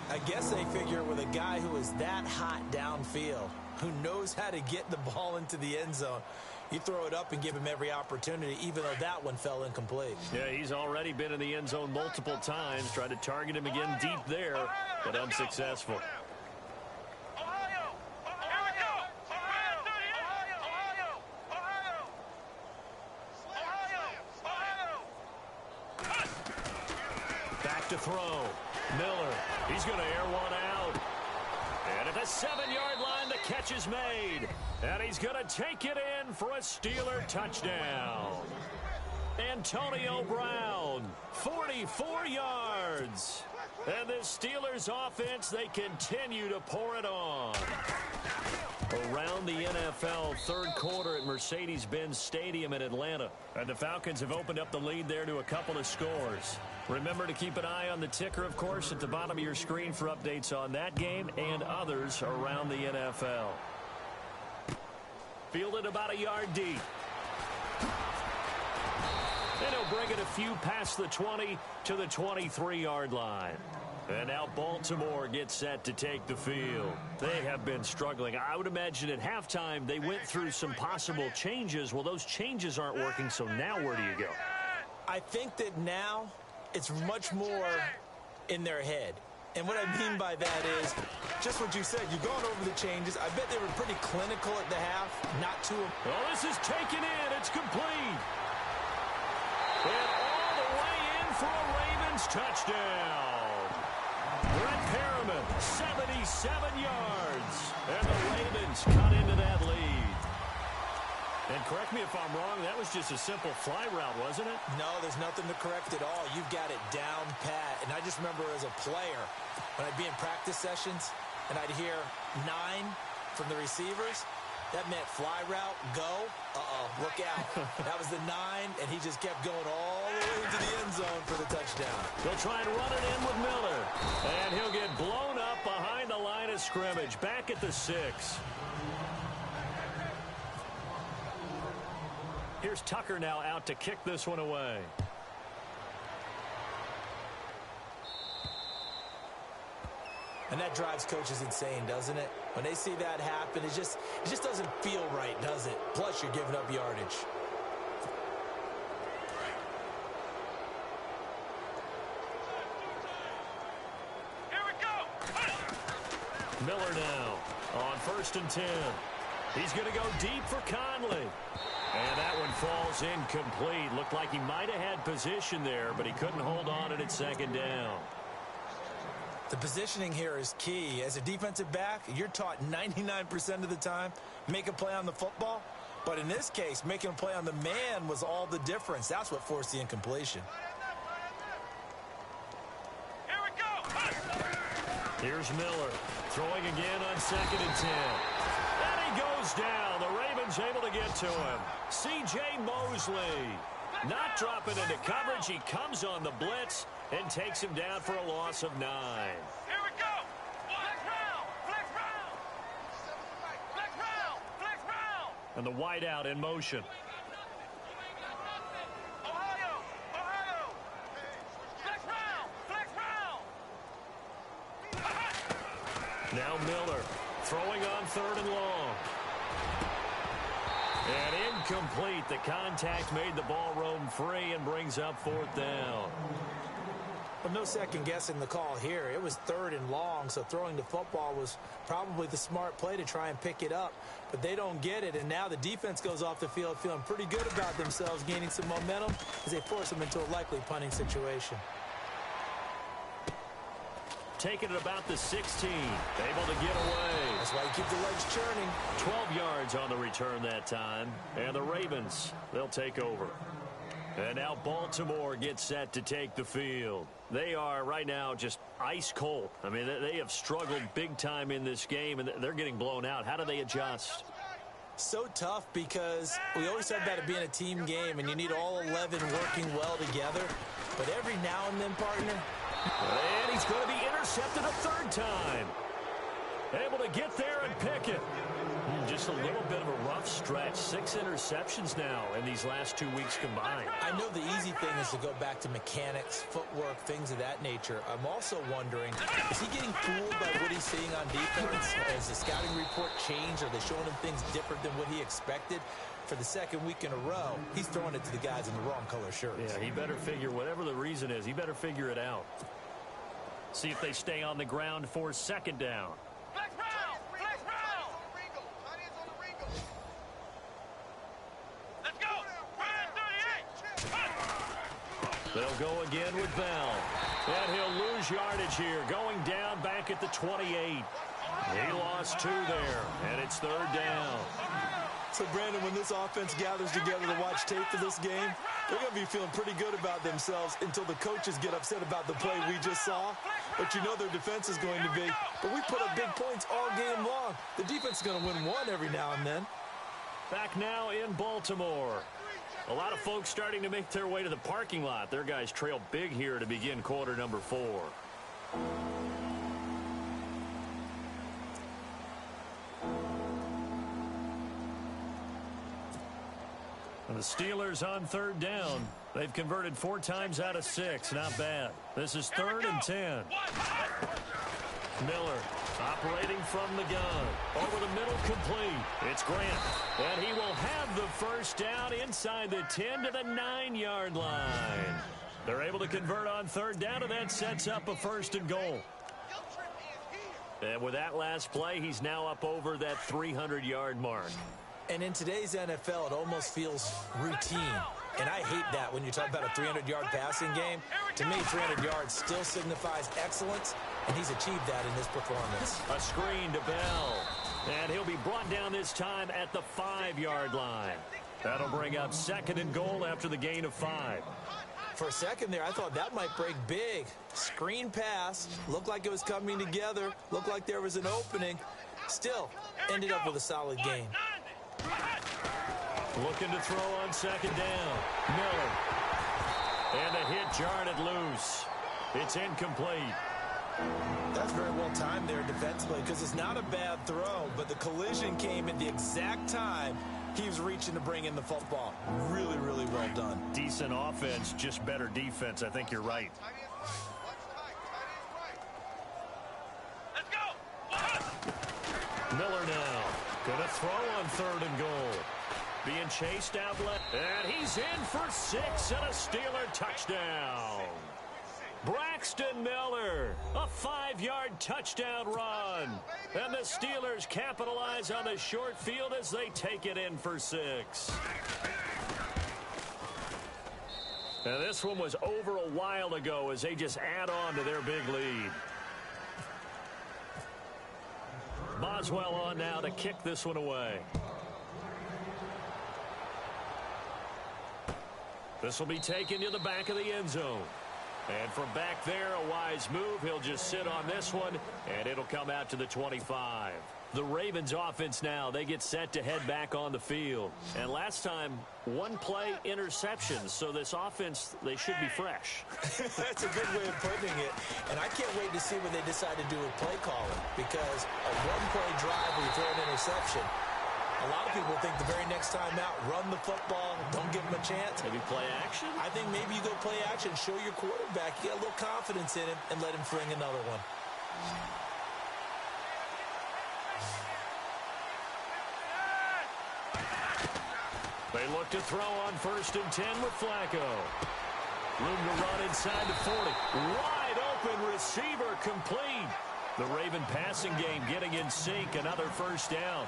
S6: I guess they figure with a guy who is that hot downfield, who knows how to get the ball into the end zone, you throw it up and give him every opportunity, even though that one fell incomplete.
S5: Yeah, he's already been in the end zone multiple times. Tried to target him again deep there, but unsuccessful. Back to throw. Miller, he's going to air one out. And at the 7-yard line, the catch is made. And he's going to take it in for a Steeler touchdown. Antonio Brown, 44 yards. And the Steelers offense, they continue to pour it on. Around the NFL, 3rd quarter at Mercedes-Benz Stadium in Atlanta. And the Falcons have opened up the lead there to a couple of scores. Remember to keep an eye on the ticker, of course, at the bottom of your screen for updates on that game and others around the NFL. Fielded about a yard deep. And he'll bring it a few past the 20 to the 23-yard line. And now Baltimore gets set to take the field. They have been struggling. I would imagine at halftime they went through some possible changes. Well, those changes aren't working, so now where do you go?
S6: I think that now it's much more in their head. And what I mean by that is just what you said. You've gone over the changes. I bet they were pretty clinical at the half, not too.
S5: Well, this is taken in. It's complete. And all the way in for a Ravens touchdown. Brett Perriman, 77 yards. And the Ravens cut into that lead. And correct me if I'm wrong, that was just a simple fly route, wasn't it?
S6: No, there's nothing to correct at all. You've got it down pat. And I just remember as a player, when I'd be in practice sessions and I'd hear 9 from the receivers, that meant fly route, go, look out. That was the 9, and he just kept going all the way into the end zone for the touchdown.
S5: They'll try and run it in with Miller. And he'll get blown up behind the line of scrimmage, back at the 6. Here's Tucker now out to kick this one away.
S6: And that drives coaches insane, doesn't it? When they see that happen, it just doesn't feel right, does it? Plus, you're giving up yardage.
S7: Here we go.
S5: Miller now on 1st and 10. He's going to go deep for Conley. And that one falls incomplete. Looked like he might have had position there, but he couldn't hold on at 2nd down.
S6: The positioning here is key. As a defensive back, you're taught 99% of the time, make a play on the football. But in this case, making a play on the man was all the difference. That's what forced the incompletion.
S7: Here we go.
S5: Here's Miller throwing again on 2nd and 10. And he goes down. The Ravens able to get to him. C.J. Mosley not dropping into coverage. He comes on the blitz and takes him down for a loss of 9.
S7: Here we go. Flex round. Flex round. Flex round. Flex round.
S5: And the wideout in motion.
S7: Ohio. Ohio. Flex round. Flex round.
S5: Now Miller throwing on 3rd and long. And incomplete. The contact made the ball roam free and brings up 4th down.
S6: But no second guessing the call here. It was 3rd and long, so throwing the football was probably the smart play to try and pick it up. But they don't get it, and now the defense goes off the field feeling pretty good about themselves, gaining some momentum as they force them into a likely punting situation.
S5: Taking it about the 16. Able to get away.
S6: That's why you keep the legs churning.
S5: 12 yards on the return that time. And the Ravens, they'll take over. And now Baltimore gets set to take the field. They are right now just ice cold. I mean, they have struggled big time in this game, and they're getting blown out. How do they adjust?
S6: So tough because we always said about it being a team game, and you need all 11 working well together. But every now and then, partner.
S5: And he's going to be intercepted a 3rd time. Able to get there and pick it. Just a little bit of a rough stretch. 6 interceptions now in these last 2 weeks combined.
S6: I know the easy thing is to go back to mechanics, footwork, things of that nature. I'm also wondering, is he getting fooled by what he's seeing on defense? Has the scouting report changed? Are they showing him things different than what he expected? For the 2nd week in a row, he's throwing it to the guys in the wrong color shirts.
S5: Yeah, he better figure, whatever the reason is, he better figure it out. See if they stay on the ground for 2nd down.
S7: Flex round. Flex round. Let's go. Ryan 38.
S5: They'll go again with Bell. And he'll lose yardage here. Going down back at the 28. He lost 2 there. And it's 3rd down.
S6: So, Brandon, when this offense gathers together to watch tape for this game, they're going to be feeling pretty good about themselves until the coaches get upset about the play we just saw. But you know their defense is going to be. But we put up big points all game long. The defense is going to win one every now and then.
S5: Back now in Baltimore. A lot of folks starting to make their way to the parking lot. Their guys trail big here to begin quarter number 4. And the Steelers on 3rd down. They've converted 4 times out of 6. Not bad. This is 3rd and 10. Miller operating from the gun. Over the middle, complete. It's Grant. And he will have the first down inside the 10 to the 9-yard line. They're able to convert on 3rd down, and that sets up a 1st and goal. And with that last play, he's now up over that 300-yard mark.
S6: And in today's NFL, it almost feels routine. And I hate that when you talk about a 300-yard passing game. To me, 300 yards still signifies excellence, and he's achieved that in this performance.
S5: A screen to Bell. And he'll be brought brought down this time at the 5-yard line. That'll bring up 2nd and goal after the gain of 5.
S6: For a second there, I thought that might break big. Screen pass. Looked like it was coming together. Looked like there was an opening. Still, ended up with a solid gain.
S5: Looking to throw on 2nd down. Miller. And the hit jarred it loose. It's incomplete.
S6: That's very well timed there defensively because it's not a bad throw, but the collision came at the exact time he was reaching to bring in the football. Really, really well done.
S5: Decent offense, just better defense. I think you're right.
S7: Let's go.
S5: Miller now. Gonna throw on 3rd and goal. Being chased out left. And he's in for 6 and a Steeler touchdown. Braxton Miller, a 5-yard touchdown run. And the Steelers capitalize on the short field as they take it in for 6. Now this one was over a while ago as they just add on to their big lead. Boswell on now to kick this one away. This will be taken to the back of the end zone. And from back there, a wise move. He'll just sit on this one, and it'll come out to the 25. The Ravens offense now, they get set to head back on the field. And last time, 1-play interceptions. So this offense, they should be fresh.
S6: That's a good way of putting it. And I can't wait to see what they decide to do with play calling. Because a 1-play drive where you throw an interception, a lot of people think the very next time out, run the football, don't give him a chance.
S5: Maybe play action?
S6: I think maybe you go play action, show your quarterback, you got a little confidence in him, and let him fling another one.
S5: They look to throw on 1st and 10 with Flacco. Room to run inside the 40. Wide open receiver complete. The Raven passing game getting in sync. Another 1st down.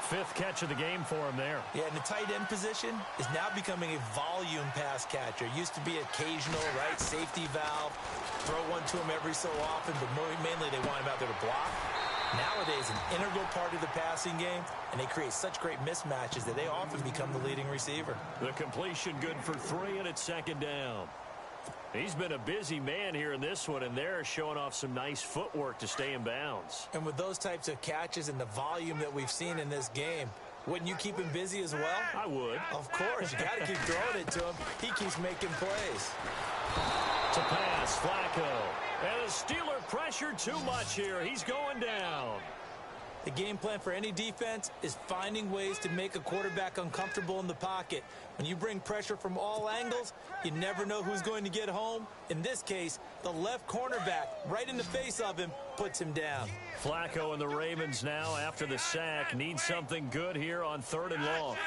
S5: 5th catch of the game for him there.
S6: Yeah, and the tight end position is now becoming a volume pass catcher. Used to be occasional, right? Safety valve. Throw one to him every so often, but mainly they want him out there to block. Nowadays, an integral part of the passing game, and they create such great mismatches that they often become the leading receiver.
S5: The completion good for 3, and it's 2nd down. He's been a busy man here in this one, and they're showing off some nice footwork to stay in bounds.
S6: And with those types of catches and the volume that we've seen in this game, wouldn't you keep him busy as well?
S5: I would.
S6: Of course. You got to keep throwing it to him. He keeps making plays.
S5: To pass, Flacco. And the Steeler pressure too much here. He's going down.
S6: The game plan for any defense is finding ways to make a quarterback uncomfortable in the pocket. When you bring pressure from all angles, you never know who's going to get home. In this case, the left cornerback, right in the face of him, puts him down.
S5: Flacco and the Ravens now, after the sack, need something good here on 3rd and long.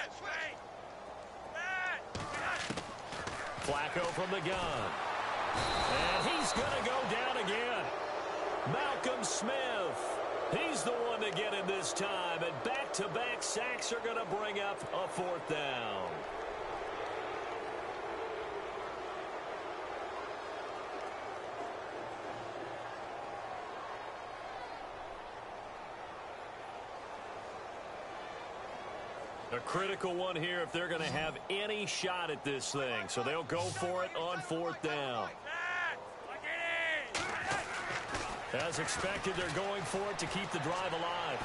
S5: Flacco from the gun. And he's going to go down again. Malcolm Smith. He's the one to get it this time, and back-to-back sacks are going to bring up a 4th down. A critical one here if they're going to have any shot at this thing, so they'll go for it on 4th down. As expected, they're going for it to keep the drive alive.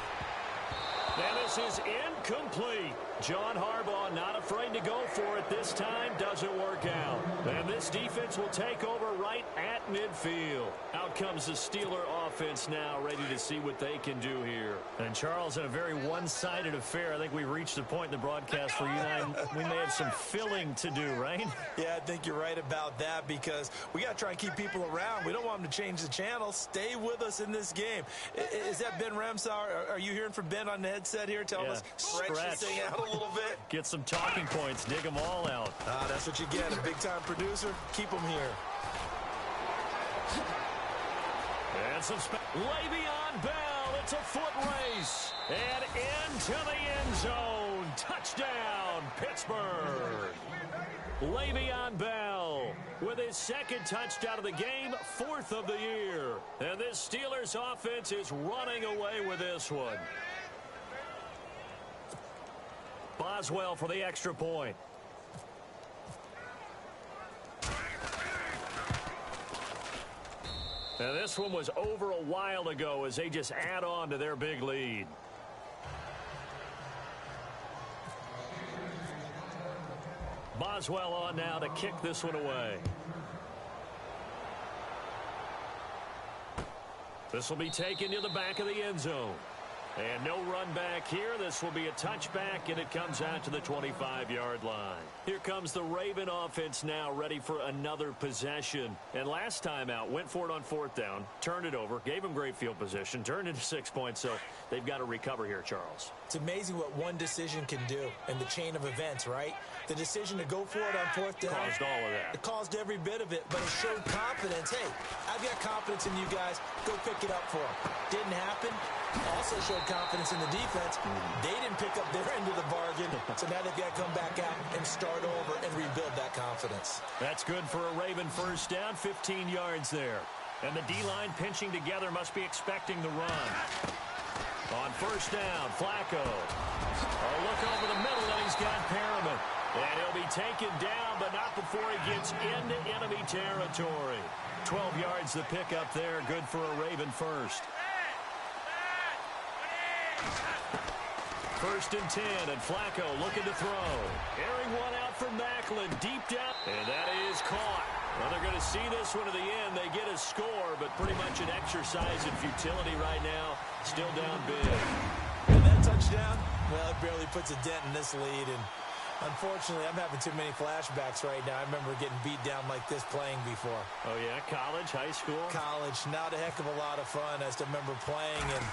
S5: And this is incomplete. John Harbaugh not afraid to go for it this time. Doesn't work out. And this defense will take over right at midfield. Out comes the Steeler offense now, ready to see what they can do here. And Charles, in a very one-sided affair, I think we reached the point in the broadcast where you and I, we may have some filling to do, right?
S6: Yeah, I think you're right about that because we got to try and keep people around. We don't want them to change the channel. Stay with us in this game. Is that Ben Ramsauer? Are you hearing from Ben on the headset here? Tell us, stretch this thing out a little bit.
S5: Get some talking points. Dig them all out.
S6: That's what you get. A big-time producer. Keep them here.
S5: And some Le'Veon Bell. It's a foot race. And into the end zone. Touchdown, Pittsburgh. Le'Veon Bell with his 2nd touchdown of the game, 4th of the year. And this Steelers offense is running away with this one. Boswell for the extra point. Now this one was over a while ago as they just add on to their big lead. Boswell on now to kick this one away. This will be taken to the back of the end zone. And no run back here. This will be a touchback, and it comes out to the 25-yard line. Here comes the Raven offense now, ready for another possession. And last time out, went for it on 4th down, turned it over, gave them great field position, turned into 6 points, so they've got to recover here, Charles.
S6: It's amazing what one decision can do in the chain of events, right? The decision to go for it on 4th down.
S5: Caused all of that.
S6: It caused every bit of it, but it showed confidence. Hey, I've got confidence in you guys. Go pick it up for them. Didn't happen. Also showed confidence in the defense. They didn't pick up their end of the bargain, so now they've got to come back out and start over and rebuild that confidence.
S5: That's good for a Raven first down, 15 yards there. And the D-line pinching together, must be expecting the run. On first down, Flacco. A look over the middle, and he's got Perriman. And he'll be taken down, but not before he gets into enemy territory. 12 yards the pickup there, good for a Raven first. 1st and 10, and Flacco looking to throw. Airing one out from Macklin, deep down. And that is caught. Well, they're going to see this one to the end. They get a score, but pretty much an exercise in futility right now. Still down big.
S6: And that touchdown, well, it barely puts a dent in this lead. And unfortunately, I'm having too many flashbacks right now. I remember getting beat down like this playing before.
S5: Oh, yeah? College, high school?
S6: College. Not a heck of a lot of fun. I still remember playing and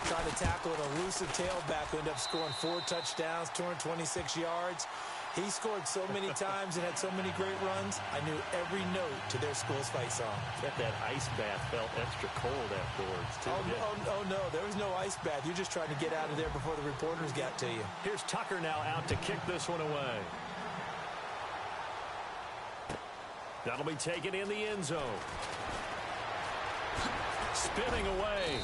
S6: trying to tackle an elusive tailback who ended up scoring 4 touchdowns, 226 yards. He scored so many times and had so many great runs. I knew every note to their school's fight song.
S5: Bet that ice bath felt extra cold afterwards, too.
S6: Oh, no, there was no ice bath. You're just trying to get out of there before the reporters got to you.
S5: Here's Tucker now out to kick this one away. That'll be taken in the end zone. Spinning away.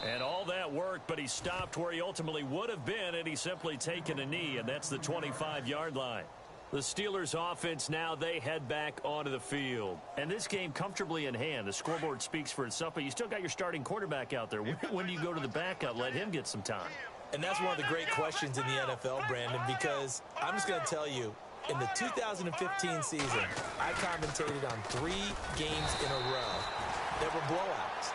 S5: And all that worked, but he stopped where he ultimately would have been, and he's simply taken a knee, and that's the 25-yard line. The Steelers offense now, they head back onto the field. And this game comfortably in hand. The scoreboard speaks for itself, but you still got your starting quarterback out there. When do you go to the backup? Let him get some time.
S6: And that's one of the great questions in the NFL, Brandon, because I'm just going to tell you, in the 2015 season, I commentated on 3 games in a row. There were blowouts.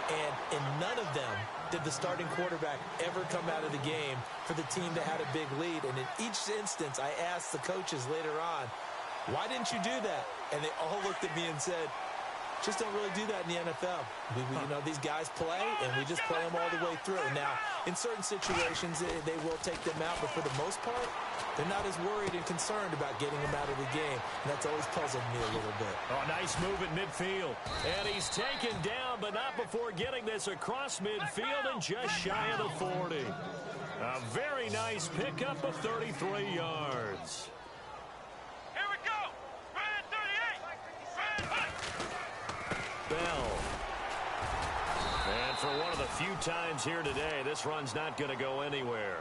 S6: And in none of them did the starting quarterback ever come out of the game for the team that had a big lead. And in each instance, I asked the coaches later on, why didn't you do that? And they all looked at me and said, just don't really do that in the NFL. You know, these guys play, and we just play them all the way through. Now, in certain situations, they will take them out, but for the most part, they're not as worried and concerned about getting them out of the game. And that's always puzzled me a little bit.
S5: Oh, nice move at midfield. And he's taken down, but not before getting this across midfield and just shy of the 40. A very nice pickup of 33 yards.
S7: Here we go. Spread 38. Spread.
S5: Bell. And for one of the few times here today, this run's not going to go anywhere.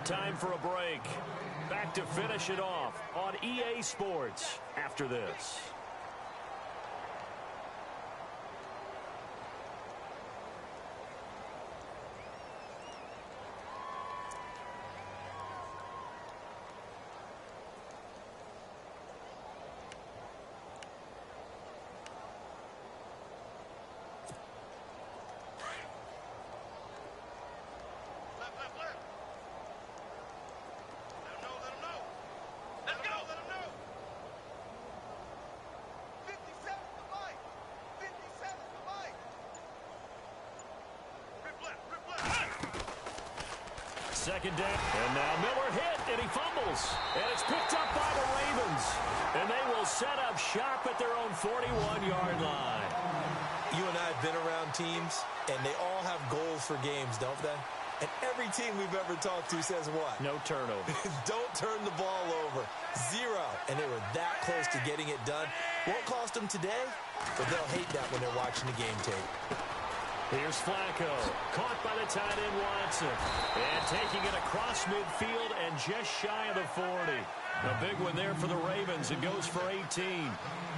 S5: Time for a break. Back to finish it off on EA Sports after this. Second down. And now Miller hit, and he fumbles. And it's picked up by the Ravens. And they will set up shop at their own 41-yard line.
S6: You and I have been around teams, and they all have goals for games, don't they? And every team we've ever talked to says what?
S5: No turnover.
S6: Don't turn the ball over. 0. And they were that close to getting it done. Won't cost them today, but they'll hate that when they're watching the game tape.
S5: Here's Flacco. Caught by the to tight end Watson. And taking it across midfield and just shy of the 40. A big one there for the Ravens. It goes for 18.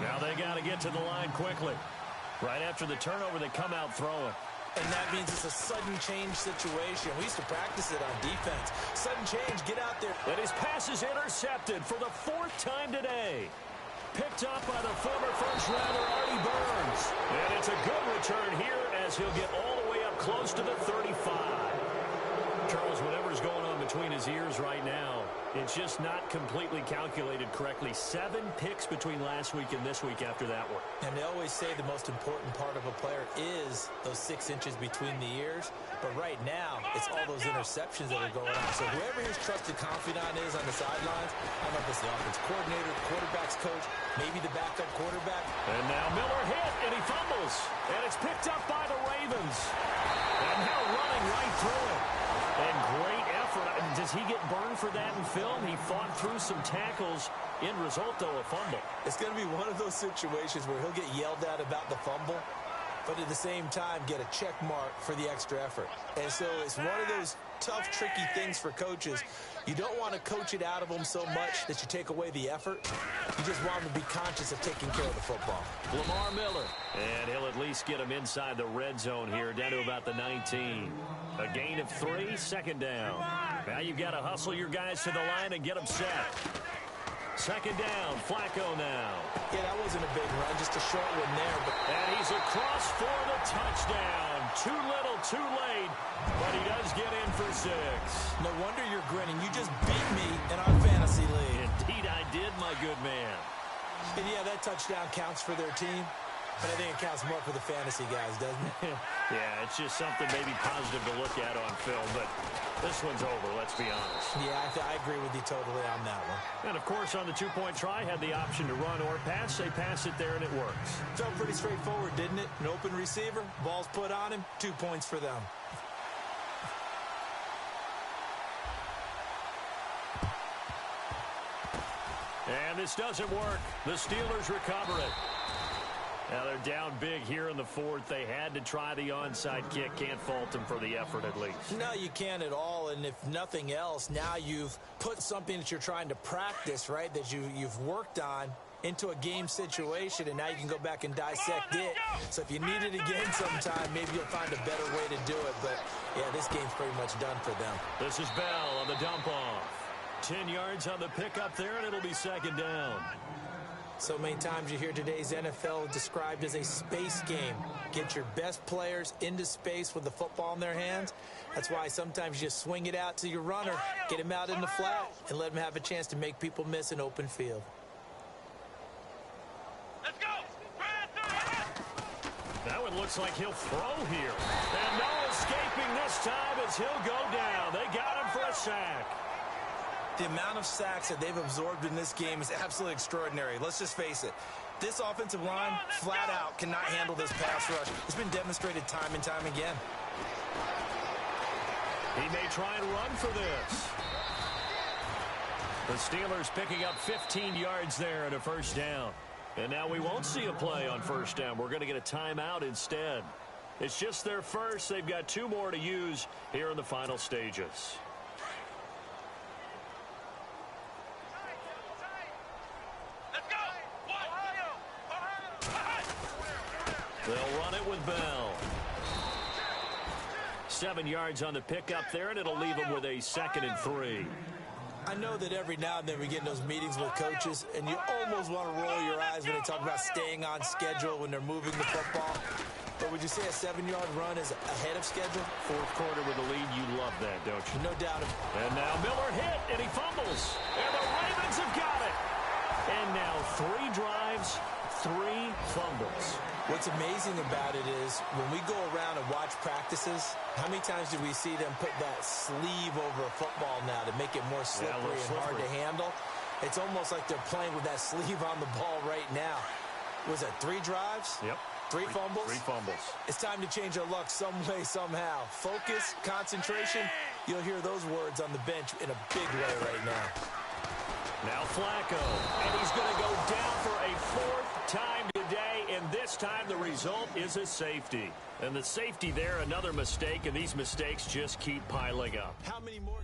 S5: Now they got to get to the line quickly. Right after the turnover, they come out throwing.
S6: And that means it's a sudden change situation. We used to practice it on defense. Sudden change, get out there.
S5: And his pass is intercepted for the 4th time today. Picked up by the former first-rounder Artie Burns. And it's a good return here as he'll get all the way up close to the 35. Charles, whatever's going on between his ears right now, it's just not completely calculated correctly. 7 picks between last week and this week after that one.
S6: And they always say the most important part of a player is those 6 inches between the ears. But right now, it's all those interceptions that are going on. So whoever his trusted confidant is on the sidelines, I don't know if it's the offense coordinator, the quarterback's coach, maybe the backup quarterback.
S5: And now Miller hit, and he fumbles. And it's picked up by the Ravens. And now running right through it. And great effort. Does he get burned for that in film? He fought through some tackles. End result, though, a fumble.
S6: It's going to be one of those situations where he'll get yelled at about the fumble, but at the same time get a check mark for the extra effort. And so it's one of those tough, tricky things for coaches. You don't want to coach it out of them so much that you take away the effort. You just want them to be conscious of taking care of the football.
S5: Lamar Miller. And he'll at least get him inside the red zone here, down to about the 19. A gain of 3, 2nd down. Now you've got to hustle your guys to the line and get them set. 2nd down, Flacco now.
S6: Yeah, that wasn't a big run, just a short one there.
S5: And he's across for the touchdown. Too little, too late, but he does get in for 6.
S6: No wonder you're grinning. You just beat me in our fantasy league.
S5: Indeed I did, my good man.
S6: And yeah, that touchdown counts for their team, but I think it counts more for the fantasy guys, doesn't it?
S5: Yeah, it's just something maybe positive to look at on film, but this one's over, let's be honest.
S6: Yeah, I agree with you totally on that one.
S5: And, of course, on the 2-point try, had the option to run or pass. They pass it there, and it works.
S6: Felt pretty straightforward, didn't it? An open receiver, ball's put on him, 2 points for them.
S5: And this doesn't work. The Steelers recover it. Now they're down big here in the 4th. They had to try the onside kick. Can't fault them for the effort at least.
S6: No, you can't at all. And if nothing else, now you've put something that you're trying to practice, right, that you've worked on into a game situation, and now you can go back and dissect it. So if you need it again sometime, maybe you'll find a better way to do it. But, yeah, this game's pretty much done for them.
S5: This is Bell on the dump-off. 10 yards on the pickup there, and it'll be 2nd down.
S6: So many times you hear today's NFL described as a space game. Get your best players into space with the football in their hands. That's why sometimes you just swing it out to your runner, get him out in the flat, and let him have a chance to make people miss an open field.
S7: Let's go!
S5: That one looks like he'll throw here. And no escaping this time as he'll go down. They got him for a sack.
S6: The amount of sacks that they've absorbed in this game is absolutely extraordinary. Let's just face it. This offensive line, flat out, cannot handle this pass rush. It's been demonstrated time and time again.
S5: He may try and run for this. The Steelers picking up 15 yards there and a 1st down. And now we won't see a play on 1st down. We're going to get a timeout instead. It's just their first. They've got 2 more to use here in the final stages. They'll run it with Bell. 7 yards on the pickup there, and it'll leave them with a 2nd and 3.
S6: I know that every now and then we get in those meetings with coaches, and you almost want to roll your eyes when they talk about staying on schedule when they're moving the football. But would you say a 7-yard run is ahead of schedule?
S5: 4th quarter with the lead, you love that, don't you?
S6: No doubt.
S5: And now Miller hit, and he fumbles. And the Ravens have got it. And now 3 drives, 3 fumbles.
S6: What's amazing about it is when we go around and watch practices, how many times do we see them put that sleeve over a football now to make it more slippery and hard to handle? It's almost like they're playing with that sleeve on the ball right now. Was it 3 drives?
S5: Yep.
S6: 3 fumbles?
S5: 3 fumbles.
S6: It's time to change our luck some way, somehow. Focus, concentration. You'll hear those words on the bench in a big way right now.
S5: Now Flacco, and he's going to go down for a 4th time today, and this this time, the result is a safety. And the safety there, another mistake, and these mistakes just keep piling up. How many more?